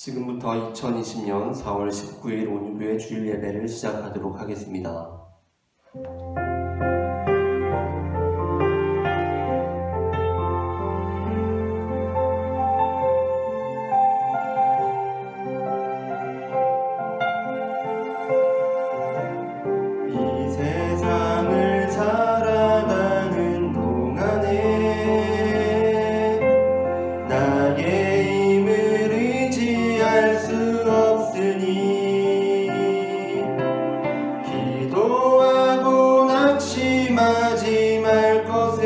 지금부터 2020년 4월 19일 온유교회 주일 예배를 시작하도록 하겠습니다. 이 세상을 살아가는 동안에 나의 힘을 의지할 수 없으니 기도하고 낙심하지 말 것은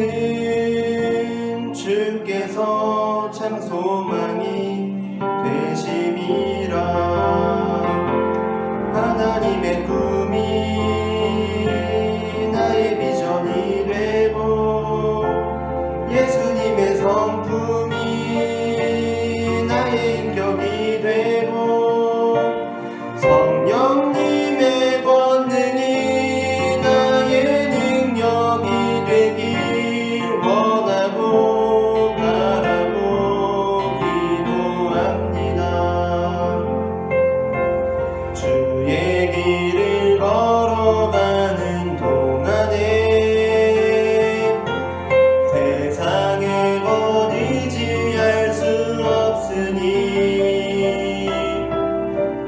주께서 참 소망이 되심이라. 하나님의 꿈이 나의 비전이 되고 예수님의 성품이 나의 인격이 되고 성령님의 권능이 나의 능력이 되길 원하고 바라고 기도합니다. 주의 길을 걸어가는 동안에 세상의 것 의지할 수 없으니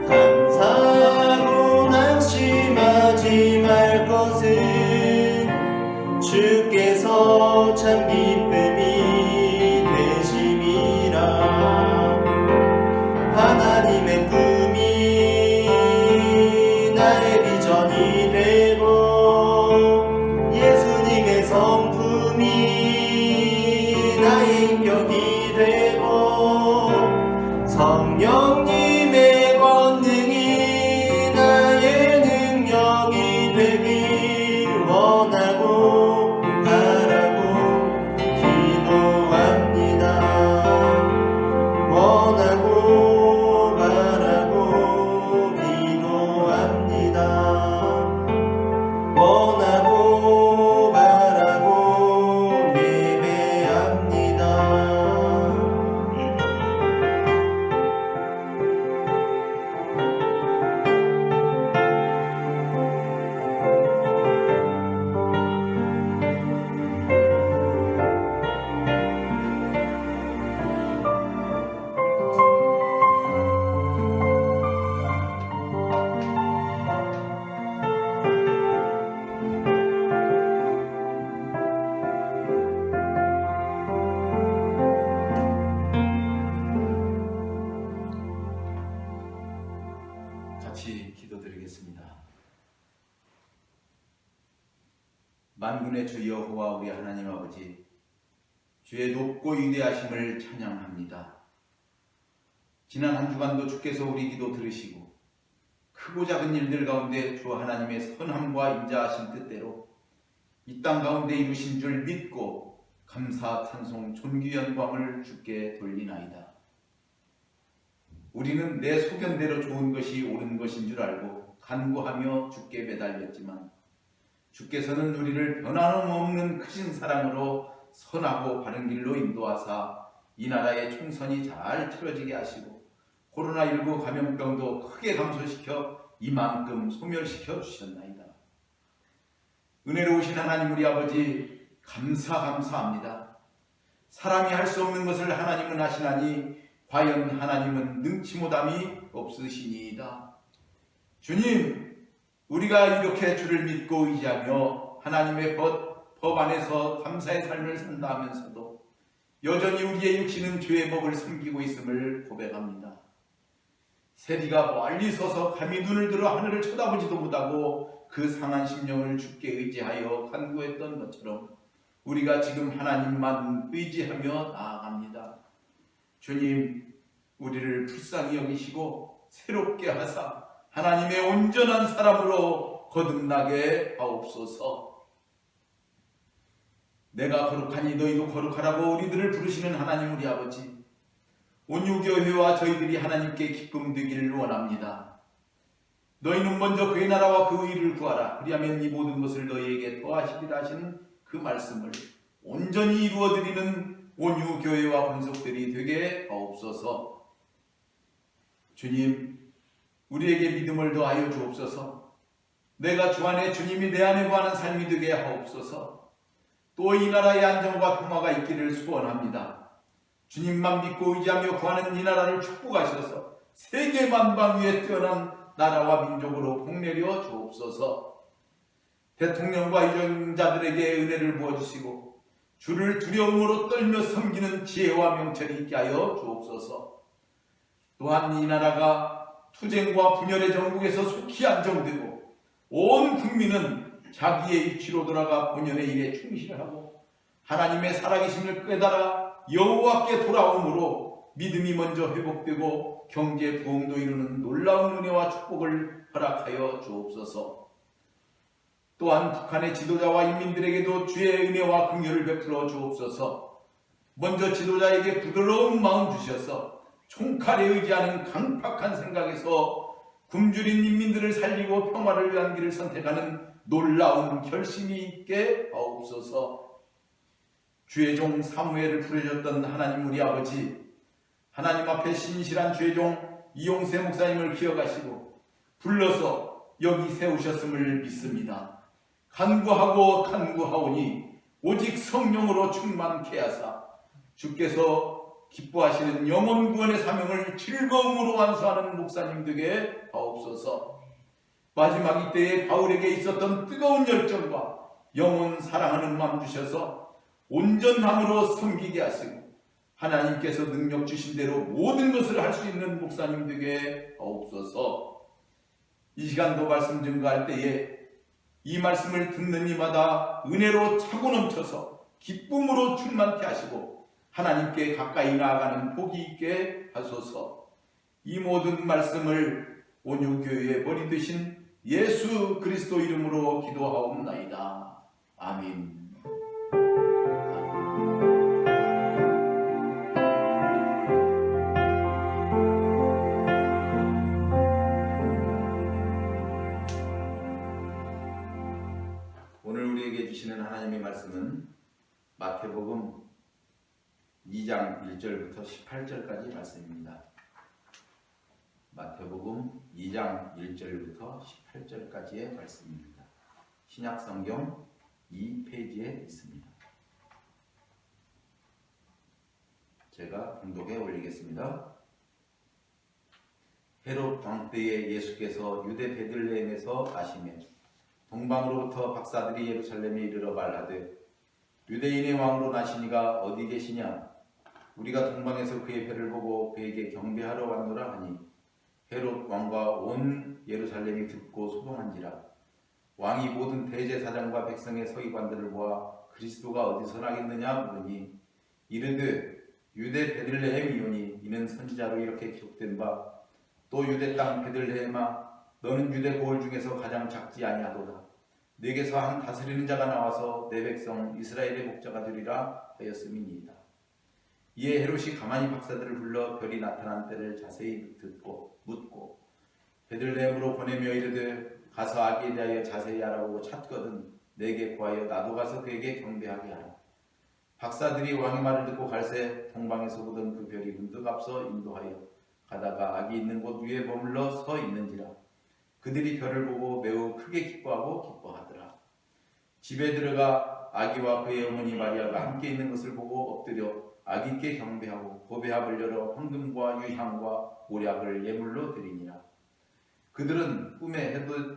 감사하고 낙심하지 말 것은 주께서 참 기쁨이 되심이라. 하나님의 꿈이 나의 비전이 되고 예수님의 성품이 나의 인격이 되고 성령님의 권능이 나의 능력이 되길 원하고 바라고 기도합니다. 원하고 바라고 기도합니다. 원하고 바라고 예배합니다. 같이 기도드리겠습니다. 만군의 주 여호와 우리 하나님 아버지, 주의 높고 위대하심을 찬양합니다. 지난 한 주간도 주께서 우리 기도 들으시고 크고 작은 일들 가운데 주 하나님의 선함과 인자하신 뜻대로 이 땅 가운데 이루신 줄 믿고 감사, 찬송, 존귀, 영광을 주께 돌리나이다. 우리는 내 소견대로 좋은 것이 옳은 것인 줄 알고 간구하며 주께 매달렸지만 주께서는 우리를 변함없는 크신 사랑으로 선하고 바른 길로 인도하사 이 나라의 총선이 잘 치러지게 하시고 코로나19 감염병도 크게 감소시켜 이만큼 소멸시켜 주셨나이다. 은혜로우신 하나님 우리 아버지, 감사합니다. 사람이 할 수 없는 것을 하나님은 하시나니 과연 하나님은 능치 못함이 없으시니이다. 주님, 우리가 이렇게 주를 믿고 의지하며 하나님의 법 안에서 감사의 삶을 산다 하면서도 여전히 우리의 육신은 죄의 법을 섬기고 있음을 고백합니다. 세리가 멀리 서서 감히 눈을 들어 하늘을 쳐다보지도 못하고 그 상한 심령을 주께 의지하여 간구했던 것처럼 우리가 지금 하나님만 의지하며 나아갑니다. 주님, 우리를 불쌍히 여기시고 새롭게 하사 하나님의 온전한 사람으로 거듭나게 하옵소서. 내가 거룩하니 너희도 거룩하라고 우리들을 부르시는 하나님 우리 아버지, 온유교회와 저희들이 하나님께 기쁨 되기를 원합니다. 너희는 먼저 그의 나라와 그 의를 구하라. 그리하면 이 모든 것을 너희에게 더하시리라 하시는 그 말씀을 온전히 이루어드리는 온유교회와 권속들이 되게 하옵소서. 주님, 우리에게 믿음을 더하여 주옵소서. 내가 주 안에 주님이 내 안에 거하는 삶이 되게 하옵소서. 또 이 나라의 안정과 평화가 있기를 소원합니다. 주님만 믿고 의지하며 구하는 이 나라를 축복하셔서 세계 만방 위에 뛰어난 나라와 민족으로 복내려 주옵소서. 대통령과 유정자들에게 은혜를 부어주시고 주를 두려움으로 떨며 섬기는 지혜와 명철이 있게 하여 주옵소서. 또한 이 나라가 투쟁과 분열의 정국에서 속히 안정되고 온 국민은 자기의 이치로 돌아가 본연의 일에 충실하고 하나님의 살아계심을 깨달아 여호와께 돌아오므로 믿음이 먼저 회복되고 경제 부흥도 이루는 놀라운 은혜와 축복을 허락하여 주옵소서. 또한 북한의 지도자와 인민들에게도 주의 은혜와 긍휼을 베풀어 주옵소서. 먼저 지도자에게 부드러운 마음 주셔서 총칼에 의지하는 강팍한 생각에서 굶주린 인민들을 살리고 평화를 위한 길을 선택하는 놀라운 결심이 있게 하옵소서. 주의 종 사무엘을 부르셨던 하나님 우리 아버지, 하나님 앞에 신실한 주의 종 이용세 목사님을 기억하시고 불러서 여기 세우셨음을 믿습니다. 간구하오니 오직 성령으로 충만케 하사 주께서 기뻐하시는 영혼 구원의 사명을 즐거움으로 완수하는 목사님 되게 하옵소서. 마지막 이때에 바울에게 있었던 뜨거운 열정과 영혼 사랑하는 마음 주셔서 온전함으로 섬기게 하시고 하나님께서 능력 주신 대로 모든 것을 할 수 있는 목사님 되게 하옵소서. 이 시간도 말씀 증거할 때에 이 말씀을 듣는 이마다 은혜로 차고 넘쳐서 기쁨으로 충만케 하시고 하나님께 가까이 나아가는 복이 있게 하소서. 이 모든 말씀을 온유교회의 머리 되신 예수 그리스도 이름으로 기도하옵나이다. 아멘. 오늘 우리에게 주시는 하나님의 말씀은 마태복음 2장 1절부터 18절까지 말씀입니다. 마태복음 2장 1절부터 18절까지의 말씀입니다. 신약성경 2페이지에 있습니다. 제가 봉독해 올리겠습니다. 헤롯 왕 때에 예수께서 유대 베들레헴에서 나시며 동방으로부터 박사들이 예루살렘에 이르러 말하되 유대인의 왕으로 나시니가 어디 계시냐? 우리가 동방에서 그의 배를 보고 그에게 경배하러 왔노라 하니 헤롯 왕과 온 예루살렘이 듣고 소동한지라. 왕이 모든 대제사장과 백성의 서기관들을 모아 그리스도가 어디서 나겠느냐 물으니 이르되 유대 베들레헴이오니 이는 선지자로 이렇게 기록된 바 또 유대 땅 베들레헴아 너는 유대 고을 중에서 가장 작지 아니하도다. 네게서 한 다스리는 자가 나와서 내 백성 이스라엘의 목자가 되리라 하였음이니이다. 이에 헤롯이 가만히 박사들을 불러 별이 나타난 때를 자세히 듣고 묻고 베들레헴으로 보내며 이르되 가서 아기에 대하여 자세히 알아보고 찾거든 내게 구하여 나도 가서 그에게 경배하게 하라. 박사들이 왕의 말을 듣고 갈새 동방에서 보던 그 별이 문득 앞서 인도하여 가다가 아기 있는 곳 위에 머물러 서 있는지라. 그들이 별을 보고 매우 크게 기뻐하더라. 집에 들어가 아기와 그의 어머니 마리아가 함께 있는 것을 보고 엎드려 아기께 경배하고 보배합을 열어 황금과 유향과 모략을 예물로 드리니라. 그들은 꿈에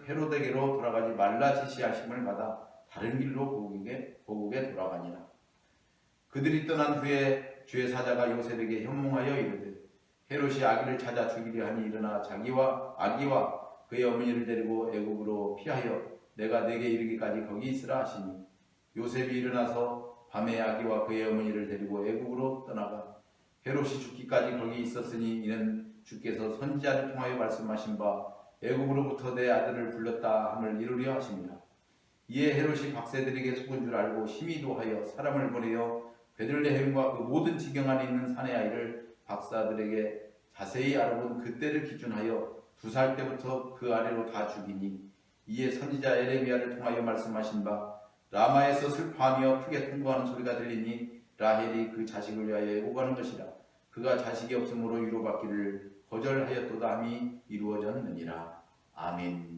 헤롯에게로 돌아가지 말라 지시하심을 받아 다른 길로 고국에 돌아가니라. 그들이 떠난 후에 주의 사자가 요셉에게 현몽하여 이르되 헤롯이 아기를 찾아 죽이려 하니 일어나 자기와 아기와 그의 어머니를 데리고 애굽으로 피하여 내가 내게 이르기까지 거기 있으라 하시니 요셉이 일어나서 밤에 아기와 그의 어머니를 데리고 애굽으로 떠나가 헤롯이 죽기까지 거기 있었으니 이는 주께서 선지자를 통하여 말씀하신 바 애굽으로부터 내 아들을 불렀다 함을 이루려 하십니다. 이에 헤롯이 박새들에게 속은 줄 알고 심히 도하여 사람을 보내어 베들레헴과 그 모든 지경 안에 있는 사내 아이를 박사들에게 자세히 알아본 그때를 기준하여 2살 때부터 그 아래로 다 죽이니 이에 선지자 에레미야를 통하여 말씀하신 바 라마에서 슬퍼하며 크게 통곡하는 소리가 들리니 라헬이 그 자식을 위하여 애곡하는 것이라. 그가 자식이 없으므로 위로받기를 거절하였도다함이 이루어졌느니라. 아멘.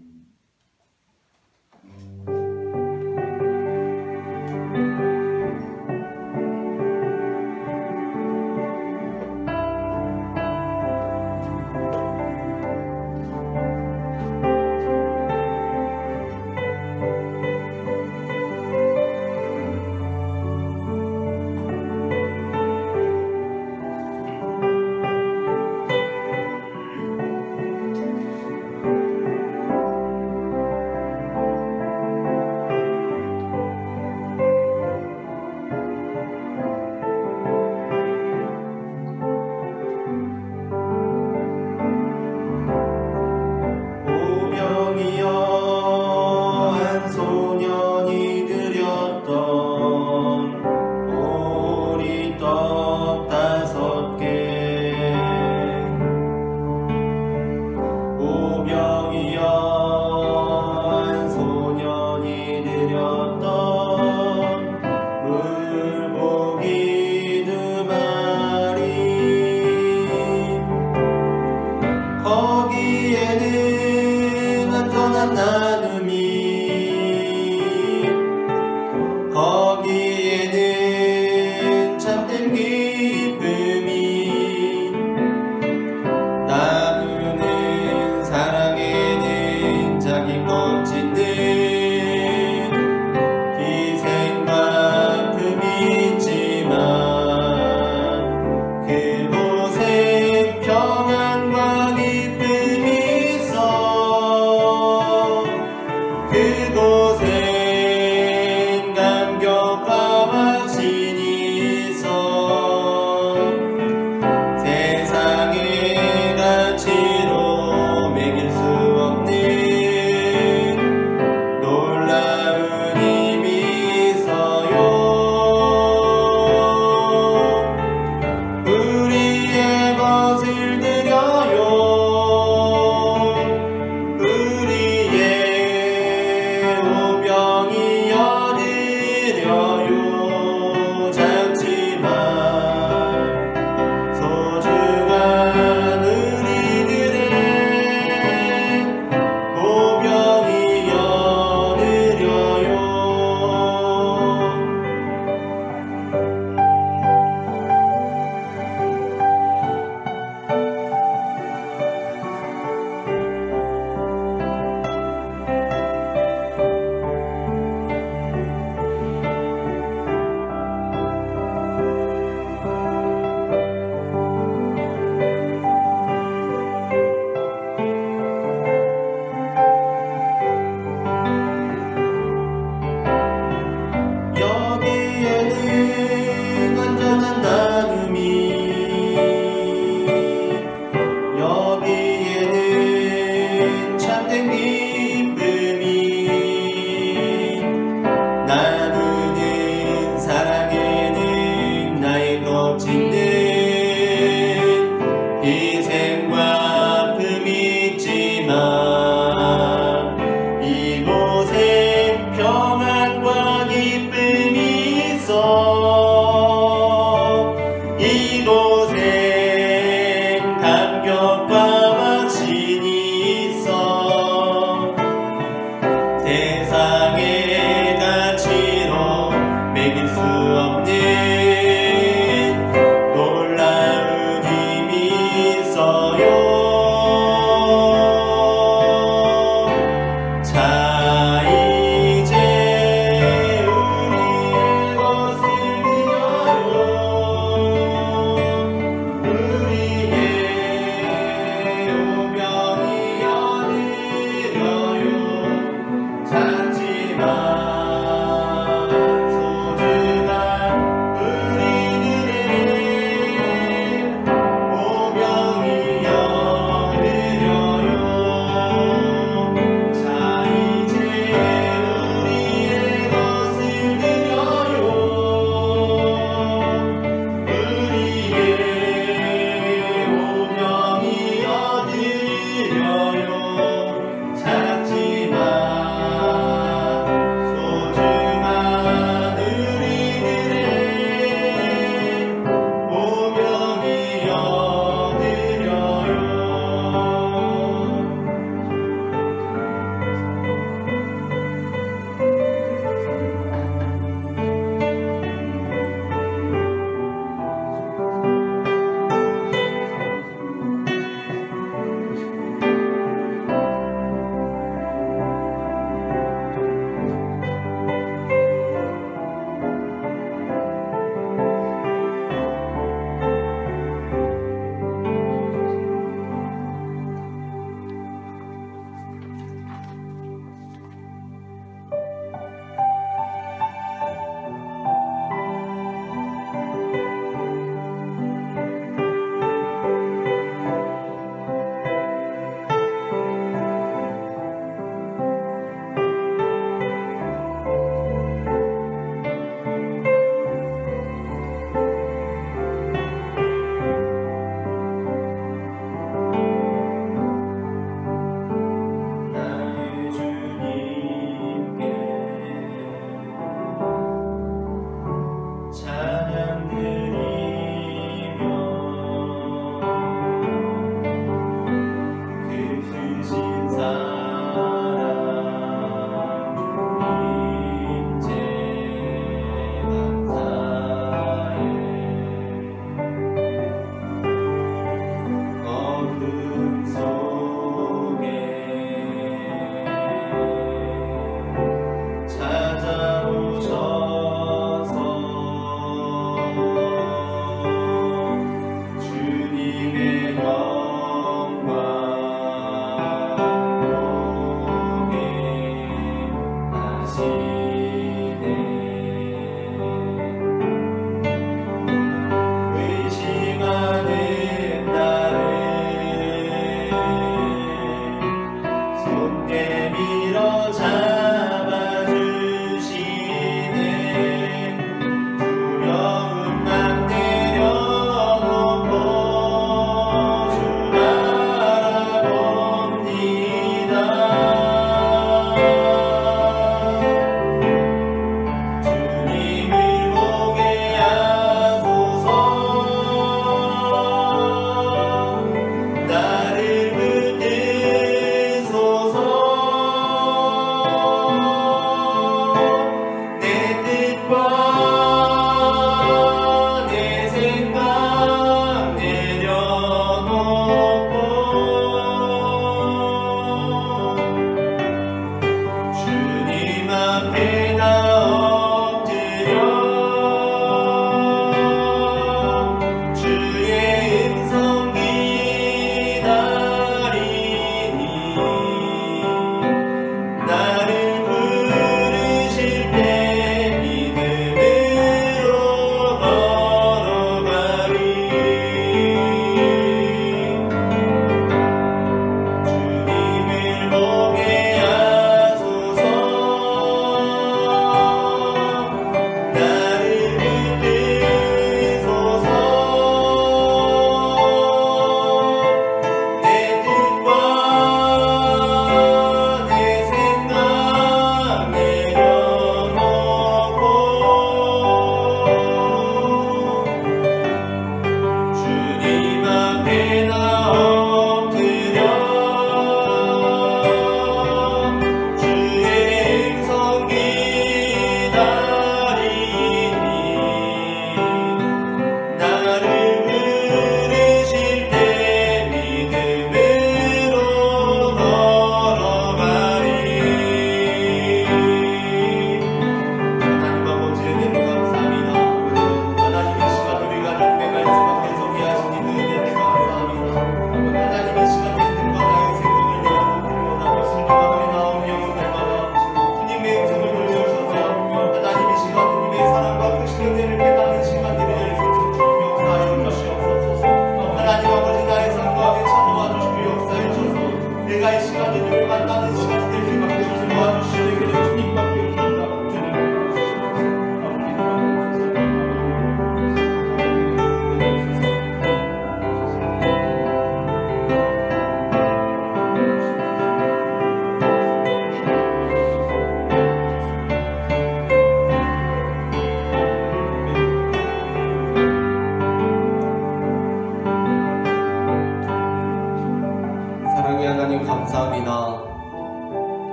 하나님 감사합니다.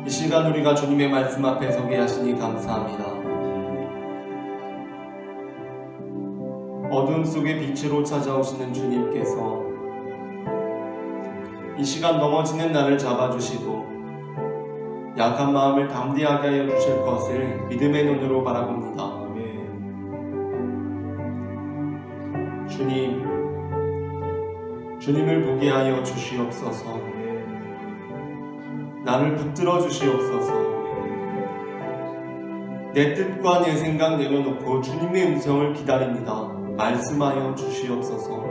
이 시간 우리가 주님의 말씀 앞에 서게 하시니 감사합니다. 어둠 속에 빛으로 찾아오시는 주님께서 이 시간 넘어지는 나를 잡아주시고 약한 마음을 담대하게 하여 주실 것을 믿음의 눈으로 바라봅니다. 주님을 보게 하여 주시옵소서. 나를 붙들어 주시옵소서. 내 뜻과 내 생각 내려놓고 주님의 음성을 기다립니다. 말씀하여 주시옵소서.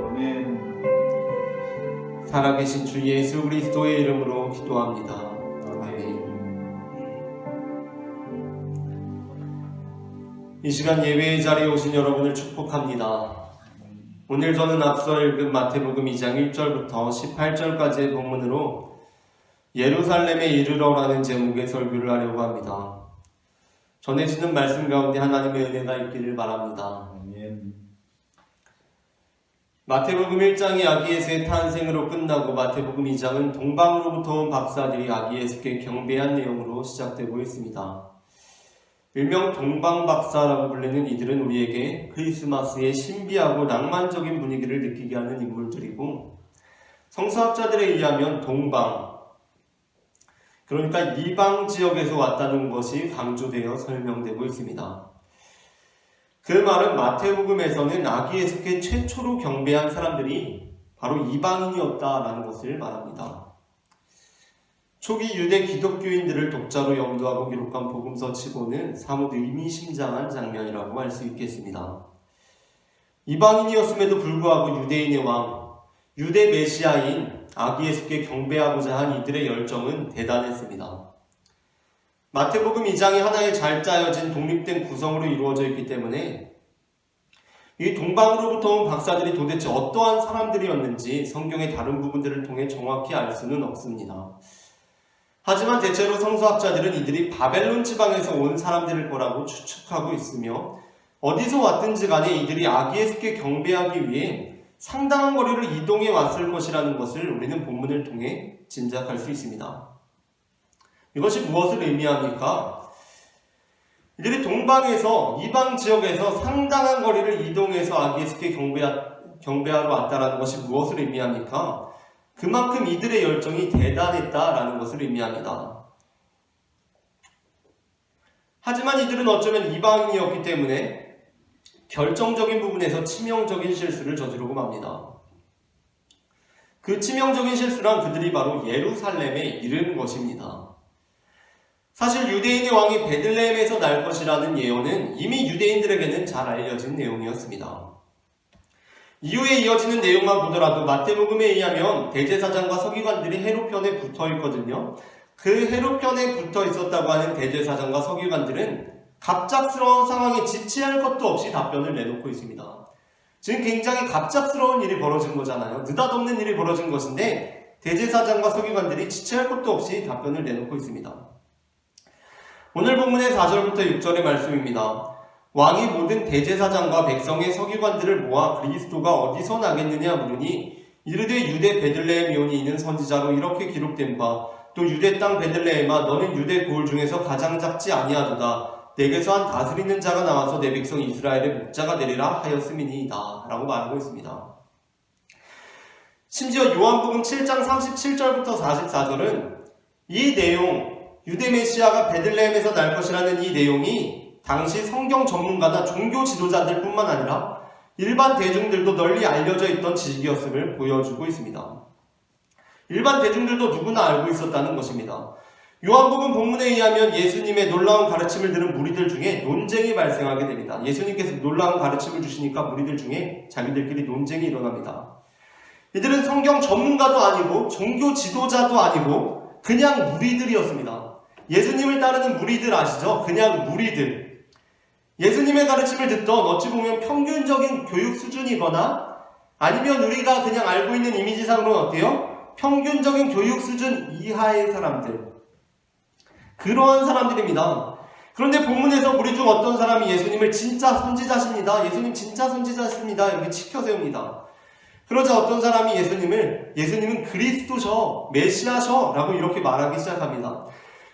살아계신 주 예수 그리스도의 이름으로 기도합니다. 아멘. 이 시간 예배의 자리에 오신 여러분을 축복합니다. 오늘 저는 앞서 읽은 마태복음 2장 1절부터 18절까지의 본문으로 예루살렘에 이르러라는 제목의 설교를 하려고 합니다. 전해지는 말씀 가운데 하나님의 은혜가 있기를 바랍니다. 마태복음 1장이 아기 예수의 탄생으로 끝나고 마태복음 2장은 동방으로부터 온 박사들이 아기 예수께 경배한 내용으로 시작되고 있습니다. 일명 동방박사라고 불리는 이들은 우리에게 크리스마스의 신비하고 낭만적인 분위기를 느끼게 하는 인물들이고, 성서학자들에 의하면 동방, 그러니까 이방 지역에서 왔다는 것이 강조되어 설명되고 있습니다. 그 말은 마태복음에서는 아기 예수께 최초로 경배한 사람들이 바로 이방인이었다라는 것을 말합니다. 초기 유대 기독교인들을 독자로 염두하고 기록한 복음서 치고는 사뭇 의미심장한 장면이라고 할 수 있겠습니다. 이방인이었음에도 불구하고 유대인의 왕, 유대 메시아인 아기 예수께 경배하고자 한 이들의 열정은 대단했습니다. 마태복음 2장이 하나의 잘 짜여진 독립된 구성으로 이루어져 있기 때문에 이 동방으로부터 온 박사들이 도대체 어떠한 사람들이었는지 성경의 다른 부분들을 통해 정확히 알 수는 없습니다. 하지만 대체로 성서학자들은 이들이 바벨론 지방에서 온 사람들일 거라고 추측하고 있으며, 어디서 왔든지 간에 이들이 아기 예수께 경배하기 위해 상당한 거리를 이동해 왔을 것이라는 것을 우리는 본문을 통해 짐작할 수 있습니다. 이것이 무엇을 의미합니까? 이들이 동방에서, 이방 지역에서 상당한 거리를 이동해서 아기 예수께 경배하러 왔다는 것이 무엇을 의미합니까? 그만큼 이들의 열정이 대단했다라는 것을 의미합니다. 하지만 이들은 어쩌면 이방인이었기 때문에 결정적인 부분에서 치명적인 실수를 저지르고 맙니다. 그 치명적인 실수란 그들이 바로 예루살렘에 이른 것입니다. 사실 유대인의 왕이 베들레헴에서 날 것이라는 예언은 이미 유대인들에게는 잘 알려진 내용이었습니다. 이후에 이어지는 내용만 보더라도 마태복음에 의하면 대제사장과 서기관들이 헤롯편에 붙어 있거든요. 그 헤롯편에 붙어 있었다고 하는 대제사장과 서기관들은 갑작스러운 상황에 지체할 것도 없이 답변을 내놓고 있습니다. 지금 굉장히 갑작스러운 일이 벌어진 거잖아요. 느닷없는 일이 벌어진 것인데 대제사장과 서기관들이 지체할 것도 없이 답변을 내놓고 있습니다. 오늘 본문의 4절부터 6절의 말씀입니다. 왕이 모든 대제사장과 백성의 서기관들을 모아 그리스도가 어디서 나겠느냐 물으니 이르되 유대 베들레헴이오니 이는 선지자로 이렇게 기록된 바 또 유대 땅 베들레헴아 너는 유대 고을 중에서 가장 작지 아니하도다 내게서 한 다스리는 자가 나와서 내 백성 이스라엘의 목자가 되리라 하였음이니이다 라고 말하고 있습니다. 심지어 요한복음 7장 37절부터 44절은 이 내용, 유대 메시아가 베들레헴에서 날 것이라는 이 내용이 당시 성경 전문가나 종교 지도자들 뿐만 아니라 일반 대중들도 널리 알려져 있던 지식이었음을 보여주고 있습니다. 일반 대중들도 누구나 알고 있었다는 것입니다. 요한복음 본문에 의하면 예수님의 놀라운 가르침을 들은 무리들 중에 논쟁이 발생하게 됩니다. 예수님께서 놀라운 가르침을 주시니까 무리들 중에 자기들끼리 논쟁이 일어납니다. 이들은 성경 전문가도 아니고 종교 지도자도 아니고 그냥 무리들이었습니다. 예수님을 따르는 무리들 아시죠? 그냥 무리들. 예수님의 가르침을 듣던 어찌 보면 평균적인 교육 수준이거나 아니면 우리가 그냥 알고 있는 이미지상으로는 어때요? 평균적인 교육 수준 이하의 사람들. 그러한 사람들입니다. 그런데 본문에서 우리 중 어떤 사람이 예수님을 진짜 선지자십니다. 예수님 진짜 선지자십니다. 이렇게 치켜 세웁니다. 그러자 어떤 사람이 예수님은 그리스도셔, 메시아셔 라고 이렇게 말하기 시작합니다.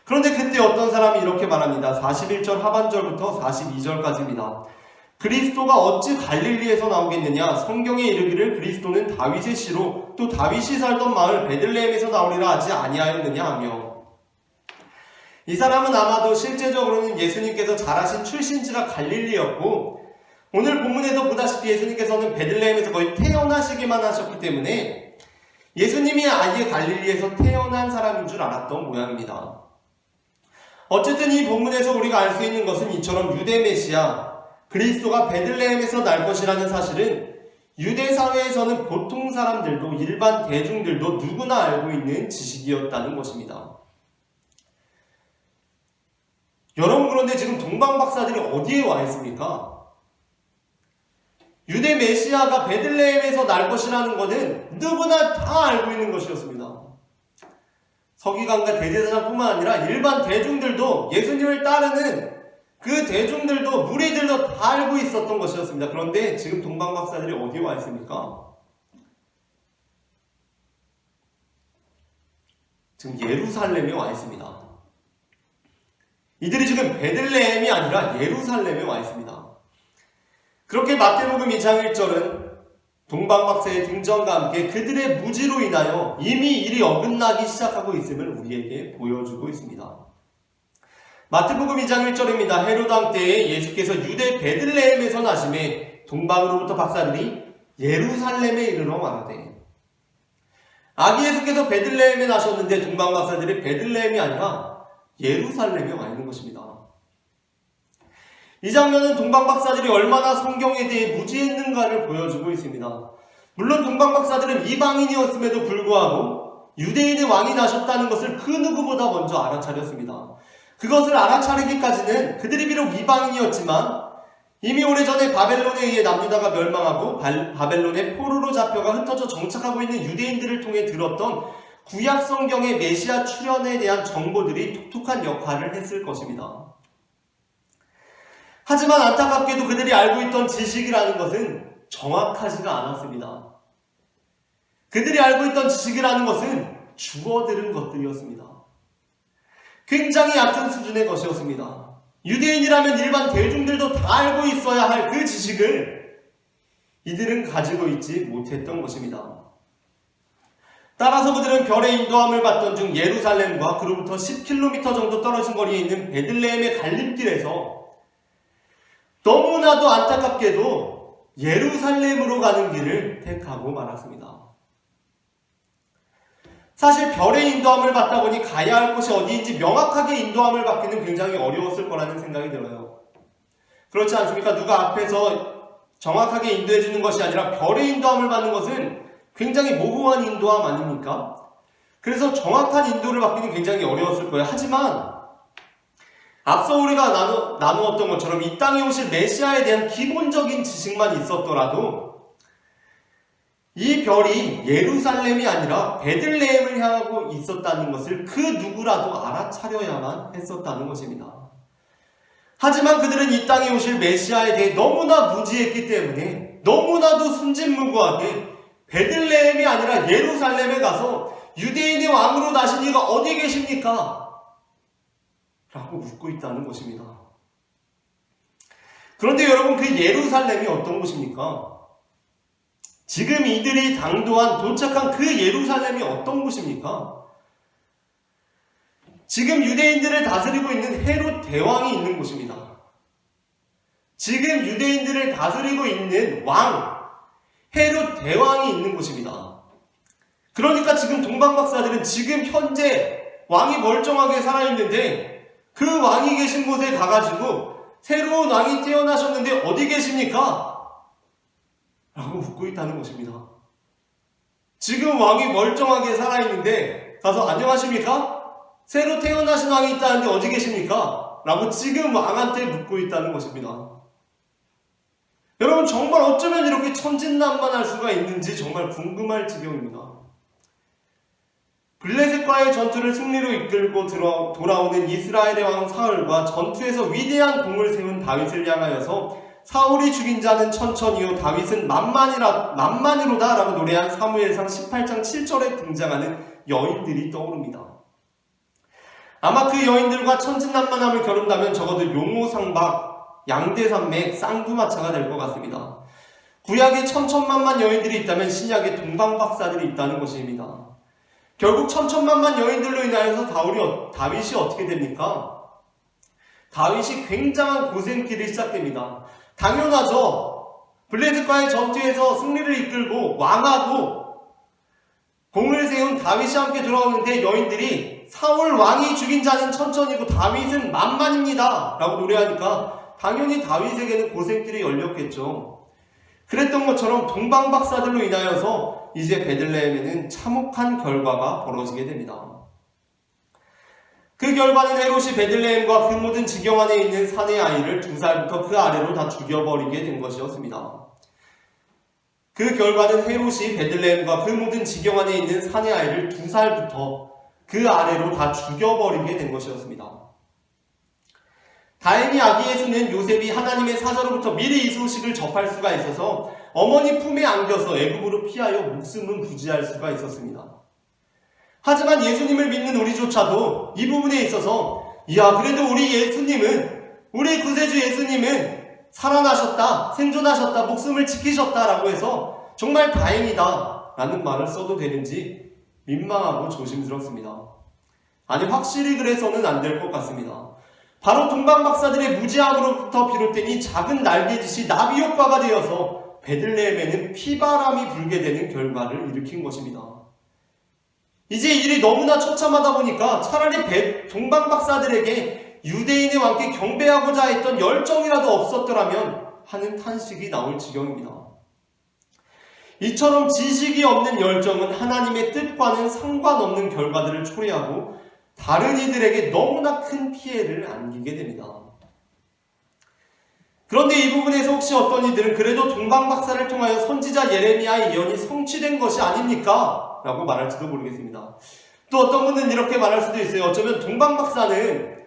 그런데 그때 어떤 사람이 이렇게 말합니다. 41절 하반절부터 42절까지입니다. 그리스도가 어찌 갈릴리에서 나오겠느냐? 성경에 이르기를 그리스도는 다윗의 씨로 또 다윗이 살던 마을 베들레헴에서 나오리라 하지 아니하였느냐 하며, 이 사람은 아마도 실제적으로는 예수님께서 자라신 출신지가 갈릴리였고, 오늘 본문에서 보다시피 예수님께서는 베들레헴에서 거의 태어나시기만 하셨기 때문에 예수님이 아예 갈릴리에서 태어난 사람인 줄 알았던 모양입니다. 어쨌든 이 본문에서 우리가 알 수 있는 것은 이처럼 유대 메시아 그리스도가 베들레헴에서 날 것이라는 사실은 유대 사회에서는 보통 사람들도 일반 대중들도 누구나 알고 있는 지식이었다는 것입니다. 여러분, 그런데 지금 동방박사들이 어디에 와 있습니까? 유대 메시아가 베들레헴에서 날 것이라는 것은 누구나 다 알고 있는 것이었습니다. 서기관과 대제사장뿐만 아니라 일반 대중들도, 예수님을 따르는 그 대중들도, 무리들도 다 알고 있었던 것이었습니다. 그런데 지금 동방박사들이 어디에 와 있습니까? 지금 예루살렘에 와 있습니다. 이들이 지금 베들레헴이 아니라 예루살렘에 와 있습니다. 그렇게 마태복음 2장 1절은 동방박사의 등장과 함께 그들의 무지로 인하여 이미 일이 어긋나기 시작하고 있음을 우리에게 보여주고 있습니다. 마태복음 2장 1절입니다. 헤롯 왕 때에 예수께서 유대 베들레헴에서 나심에 동방으로부터 박사들이 예루살렘에 이르러 말하되, 아기 예수께서 베들레헴에 나셨는데 동방 박사들이 베들레헴이 아니라 예루살렘에 와 있는 것입니다. 이 장면은 동방 박사들이 얼마나 성경에 대해 무지했는가를 보여주고 있습니다. 물론 동방 박사들은 이방인이었음에도 불구하고 유대인의 왕이 나셨다는 것을 그 누구보다 먼저 알아차렸습니다. 그것을 알아차리기까지는 그들이 비록 이방인이었지만 이미 오래전에 바벨론에 의해 남유다가 멸망하고 바벨론의 포로로 잡혀가 흩어져 정착하고 있는 유대인들을 통해 들었던 구약 성경의 메시아 출현에 대한 정보들이 독특한 역할을 했을 것입니다. 하지만 안타깝게도 그들이 알고 있던 지식이라는 것은 정확하지가 않았습니다. 그들이 알고 있던 지식이라는 것은 죽어들은 것들이었습니다. 굉장히 얕은 수준의 것이었습니다. 유대인이라면 일반 대중들도 다 알고 있어야 할 그 지식을 이들은 가지고 있지 못했던 것입니다. 따라서 그들은 별의 인도함을 받던 중 예루살렘과 그로부터 10km 정도 떨어진 거리에 있는 베들레헴의 갈림길에서 너무나도 안타깝게도 예루살렘으로 가는 길을 택하고 말았습니다. 사실 별의 인도함을 받다 보니 가야 할 곳이 어디인지 명확하게 인도함을 받기는 굉장히 어려웠을 거라는 생각이 들어요. 그렇지 않습니까? 누가 앞에서 정확하게 인도해 주는 것이 아니라 별의 인도함을 받는 것은 굉장히 모호한 인도함 아닙니까? 그래서 정확한 인도를 받기는 굉장히 어려웠을 거예요. 하지만 앞서 우리가 나누었던 것처럼 이 땅에 오실 메시아에 대한 기본적인 지식만 있었더라도 이 별이 예루살렘이 아니라 베들레헴을 향하고 있었다는 것을 그 누구라도 알아차려야만 했었다는 것입니다. 하지만 그들은 이 땅에 오실 메시아에 대해 너무나 무지했기 때문에 너무나도 순진무구하게 베들레헴이 아니라 예루살렘에 가서 유대인의 왕으로 나신 이가 어디 계십니까? 라고 묻고 있다는 것입니다. 그런데 여러분, 그 예루살렘이 어떤 곳입니까? 지금 이들이 당도한 도착한 그 예루살렘이 어떤 곳입니까? 지금 유대인들을 다스리고 있는 헤롯 대왕이 있는 곳입니다. 지금 유대인들을 다스리고 있는 왕, 헤롯 대왕이 있는 곳입니다. 그러니까 지금 동방박사들은 지금 현재 왕이 멀쩡하게 살아있는데 그 왕이 계신 곳에 가가지고 새로운 왕이 태어나셨는데 어디 계십니까? 라고 묻고 있다는 것입니다. 지금 왕이 멀쩡하게 살아있는데 가서 안녕하십니까? 새로 태어나신 왕이 있다는데 어디 계십니까? 라고 지금 왕한테 묻고 있다는 것입니다. 여러분, 정말 어쩌면 이렇게 천진난만할 수가 있는지 정말 궁금할 지경입니다. 블레셋과의 전투를 승리로 이끌고 돌아오는 이스라엘의 왕 사울과 전투에서 위대한 공을 세운 다윗을 향하여서 사울이 죽인 자는 천천히요 다윗은 만만이로다 라고 노래한 사무엘상 18장 7절에 등장하는 여인들이 떠오릅니다. 아마 그 여인들과 천진난만함을 겨룬다면 적어도 용호상박, 양대산맥, 쌍두마차가 될 것 같습니다. 구약에 천천만만 여인들이 있다면 신약에 동방박사들이 있다는 것입니다. 결국 천천만만 여인들로 인하여서 다윗이 어떻게 됩니까? 다윗이 굉장한 고생길이 시작됩니다. 당연하죠. 블레셋과의 전투에서 승리를 이끌고 왕하고 공을 세운 다윗이 함께 돌아오는데 여인들이 사울 왕이 죽인 자는 천천히고 다윗은 만만입니다 라고 노래하니까 당연히 다윗에게는 고생길이 열렸겠죠. 그랬던 것처럼 동방박사들로 인하여서 이제 베들레헴에는 참혹한 결과가 벌어지게 됩니다. 그 결과는 헤롯이 베들레헴과 그 모든 지경 안에 있는 산의 아이를 2살부터 그 아래로 다 죽여버리게 된 것이었습니다. 그 결과는 헤롯이 베들레헴과 그 모든 지경 안에 있는 산의 아이를 2살부터 그 아래로 다 죽여버리게 된 것이었습니다. 다행히 아기 예수는 요셉이 하나님의 사자로부터 미리 이 소식을 접할 수가 있어서 어머니 품에 안겨서 애굽으로 피하여 목숨은 부지할 수가 있었습니다. 하지만 예수님을 믿는 우리조차도 이 부분에 있어서 그래도 우리 구세주 예수님은 살아나셨다, 생존하셨다, 목숨을 지키셨다 라고 해서 정말 다행이다 라는 말을 써도 되는지 민망하고 조심스럽습니다. 아니 확실히 그래서는 안 될 것 같습니다. 바로 동방박사들의 무지함으로부터 비롯된 이 작은 날개짓이 나비 효과가 되어서 베들레헴에는 피바람이 불게 되는 결과를 일으킨 것입니다. 이제 일이 너무나 처참하다 보니까 차라리 동방박사들에게 유대인의 왕께 경배하고자 했던 열정이라도 없었더라면 하는 탄식이 나올 지경입니다. 이처럼 지식이 없는 열정은 하나님의 뜻과는 상관없는 결과들을 초래하고 다른 이들에게 너무나 큰 피해를 안기게 됩니다. 그런데 이 부분에서 혹시 어떤 이들은 그래도 동방박사를 통하여 선지자 예레미야의 예언이 성취된 것이 아닙니까? 라고 말할지도 모르겠습니다. 또 어떤 분은 이렇게 말할 수도 있어요. 어쩌면 동방박사는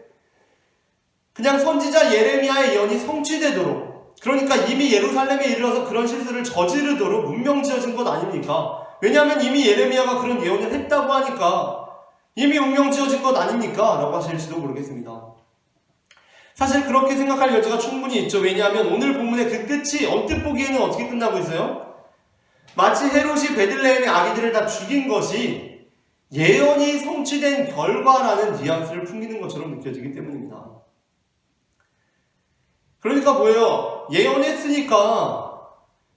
그냥 선지자 예레미야의 예언이 성취되도록, 그러니까 이미 예루살렘에 이르러서 그런 실수를 저지르도록 운명지어진 것 아닙니까? 왜냐하면 이미 예레미야가 그런 예언을 했다고 하니까 이미 운명지어진 것 아닙니까? 라고 하실지도 모르겠습니다. 사실 그렇게 생각할 여지가 충분히 있죠. 왜냐하면 오늘 본문의 그 끝이 언뜻 보기에는 어떻게 끝나고 있어요? 마치 헤롯이 베들레헴의 아기들을 다 죽인 것이 예언이 성취된 결과라는 뉘앙스를 풍기는 것처럼 느껴지기 때문입니다. 그러니까 뭐예요? 예언했으니까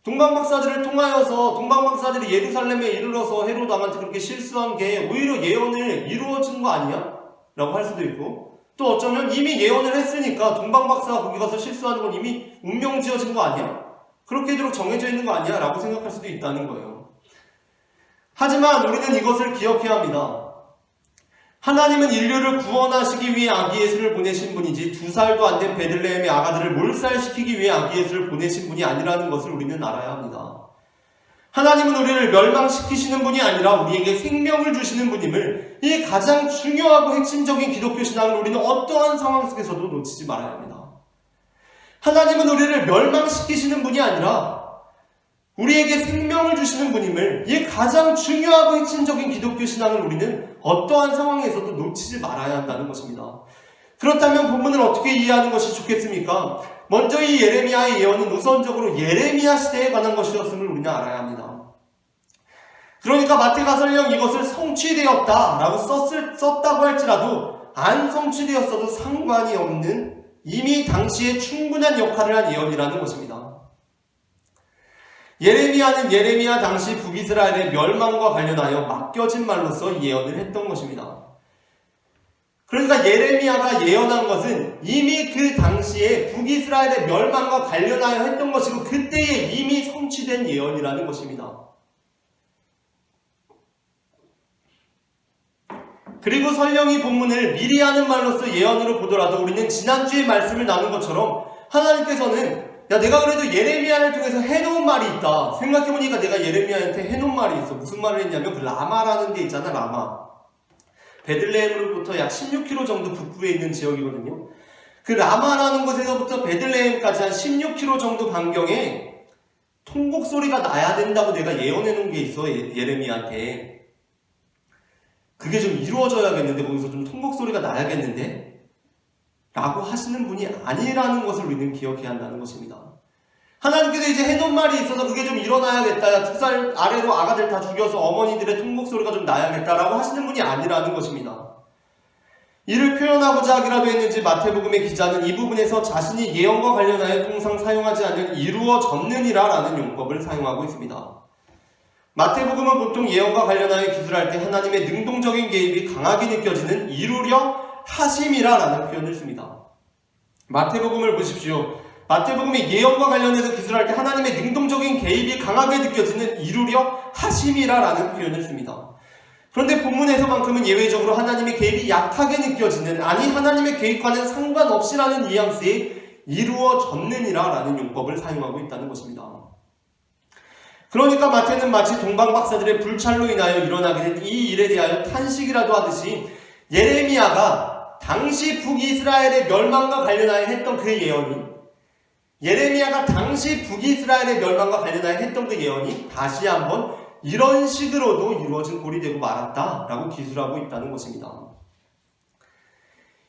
동방박사들을 통하여서 동방박사들이 예루살렘에 이르러서 헤롯 왕한테 그렇게 실수한 게 오히려 예언을 이루어진 거 아니야? 라고 할 수도 있고, 또 어쩌면 이미 예언을 했으니까 동방박사가 거기 가서 실수하는 건 이미 운명지어진 거 아니야? 그렇게 되도록 정해져 있는 거 아니야? 라고 생각할 수도 있다는 거예요. 하지만 우리는 이것을 기억해야 합니다. 하나님은 인류를 구원하시기 위해 아기 예수를 보내신 분이지 2살도 안 된 베들레헴의 아가들을 몰살시키기 위해 아기 예수를 보내신 분이 아니라는 것을 우리는 알아야 합니다. 하나님은 우리를 멸망시키시는 분이 아니라 우리에게 생명을 주시는 분임을, 이 가장 중요하고 핵심적인 기독교 신앙을 우리는 어떠한 상황 속에서도 놓치지 말아야 합니다. 하나님은 우리를 멸망시키시는 분이 아니라 우리에게 생명을 주시는 분임을, 이 가장 중요하고 핵심적인 기독교 신앙을 우리는 어떠한 상황에서도 놓치지 말아야 한다는 것입니다. 그렇다면 본문을 어떻게 이해하는 것이 좋겠습니까? 먼저 이 예레미야의 예언은 우선적으로 예레미야 시대에 관한 것이었음을 우리는 알아야 합니다. 그러니까 마태가 설령 이것을 성취되었다라고 썼다고 할지라도 안 성취되었어도 상관이 없는 이미 당시에 충분한 역할을 한 예언이라는 것입니다. 예레미야는 예레미야 당시 북이스라엘의 멸망과 관련하여 맡겨진 말로서 예언을 했던 것입니다. 그러니까 예레미야가 예언한 것은 이미 그 당시에 북이스라엘의 멸망과 관련하여 했던 것이고 그때에 이미 성취된 예언이라는 것입니다. 그리고 설령 이 본문을 미리 하는 말로서 예언으로 보더라도 우리는 지난주에 말씀을 나눈 것처럼 하나님께서는 내가 그래도 예레미야를 통해서 해놓은 말이 있다. 생각해보니까 내가 예레미야한테 해놓은 말이 있어. 무슨 말을 했냐면 그 라마라는 데 있잖아. 라마. 베들레헴으로부터 약 16km 정도 북부에 있는 지역이거든요. 그 라마라는 곳에서부터 베들레헴까지 한 16km 정도 반경에 통곡 소리가 나야 된다고 내가 예언해 놓은 게 있어, 예레미야한테. 그게 좀 이루어져야겠는데, 거기서 좀 통곡 소리가 나야겠는데? 라고 하시는 분이 아니라는 것을 우리는 기억해야 한다는 것입니다. 하나님께서 이제 해놓은 말이 있어서 그게 좀 일어나야겠다. 2살 아래로 아가들 다 죽여서 어머니들의 통곡 소리가 좀 나야겠다라고 하시는 분이 아니라는 것입니다. 이를 표현하고자 하기라도 했는지 마태복음의 기자는 이 부분에서 자신이 예언과 관련하여 통상 사용하지 않는 이루어졌느니라 라는 용법을 사용하고 있습니다. 마태복음은 보통 예언과 관련하여 기술할 때 하나님의 능동적인 개입이 강하게 느껴지는 이루려 하심이라 라는 표현을 씁니다. 마태복음을 보십시오. 마태복음이 예언과 관련해서 기술할 때 하나님의 능동적인 개입이 강하게 느껴지는 이루려 하심이라 라는 표현을 씁니다. 그런데 본문에서만큼은 예외적으로 하나님의 개입이 약하게 느껴지는, 아니 하나님의 개입과는 상관없이라는 뉘앙스의 이루어졌느니라 라는 용법을 사용하고 있다는 것입니다. 그러니까 마태는 마치 동방박사들의 불찰로 인하여 일어나게 된 이 일에 대하여 탄식이라도 하듯이 예레미야가 당시 북이스라엘의 멸망과 관련하여 했던 그 예언이, 예레미야가 당시 북이스라엘의 멸망과 관련하여 했던 그 예언이 다시 한번 이런 식으로도 이루어진 꼴이 되고 말았다라고 기술하고 있다는 것입니다.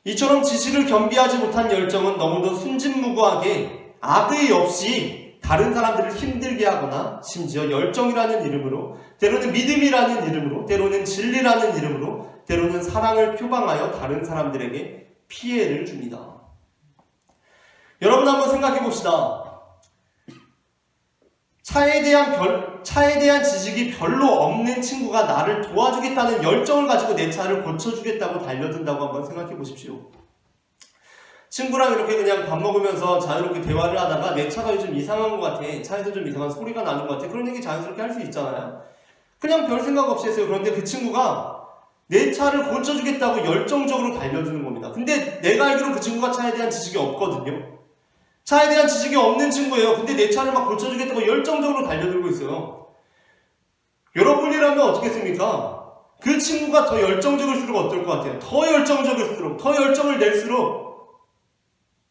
이처럼 지식을 겸비하지 못한 열정은 너무도 순진무구하게 악의 없이 다른 사람들을 힘들게 하거나 심지어 열정이라는 이름으로, 때로는 믿음이라는 이름으로, 때로는 진리라는 이름으로, 때로는 사랑을 표방하여 다른 사람들에게 피해를 줍니다. 여러분 한번 생각해 봅시다. 차에 대한 지식이 별로 없는 친구가 나를 도와주겠다는 열정을 가지고 내 차를 고쳐주겠다고 달려든다고 한번 생각해 보십시오. 친구랑 이렇게 그냥 밥 먹으면서 자유롭게 대화를 하다가 내 차가 요즘 이상한 것 같아. 차에서 좀 이상한 소리가 나는 것 같아. 그런 얘기 자연스럽게 할 수 있잖아요. 그냥 별 생각 없이 했어요. 그런데 그 친구가 내 차를 고쳐주겠다고 열정적으로 달려드는 겁니다. 근데 내가 알기로 그 친구가 차에 대한 지식이 없거든요. 차에 대한 지식이 없는 친구예요. 근데 내 차를 막 고쳐주겠다고 열정적으로 달려들고 있어요. 여러분이라면 어떻겠습니까? 그 친구가 더 열정적일수록 어떨 것 같아요? 더 열정적일수록, 더 열정을 낼수록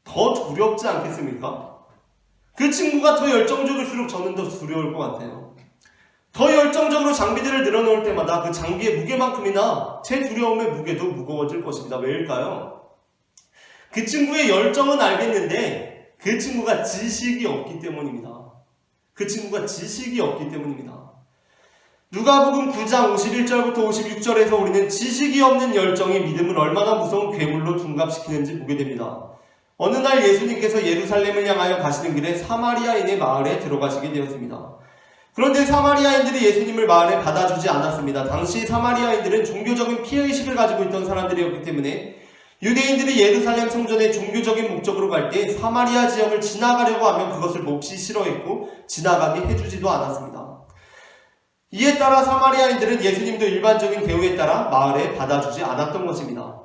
더 두렵지 않겠습니까? 그 친구가 더 열정적일수록 저는 더 두려울 것 같아요. 더 열정적으로 장비들을 늘어놓을 때마다 그 장비의 무게만큼이나 제 두려움의 무게도 무거워질 것입니다. 왜일까요? 그 친구의 열정은 알겠는데 그 친구가 지식이 없기 때문입니다. 그 친구가 지식이 없기 때문입니다. 누가복음 9장 51절부터 56절에서 우리는 지식이 없는 열정이 믿음을 얼마나 무서운 괴물로 둔갑시키는지 보게 됩니다. 어느 날 예수님께서 예루살렘을 향하여 가시는 길에 사마리아인의 마을에 들어가시게 되었습니다. 그런데 사마리아인들이 예수님을 마을에 받아주지 않았습니다. 당시 사마리아인들은 종교적인 피해의식을 가지고 있던 사람들이었기 때문에 유대인들이 예루살렘 성전의 종교적인 목적으로 갈 때 사마리아 지역을 지나가려고 하면 그것을 몹시 싫어했고 지나가게 해주지도 않았습니다. 이에 따라 사마리아인들은 예수님도 일반적인 대우에 따라 마을에 받아주지 않았던 것입니다.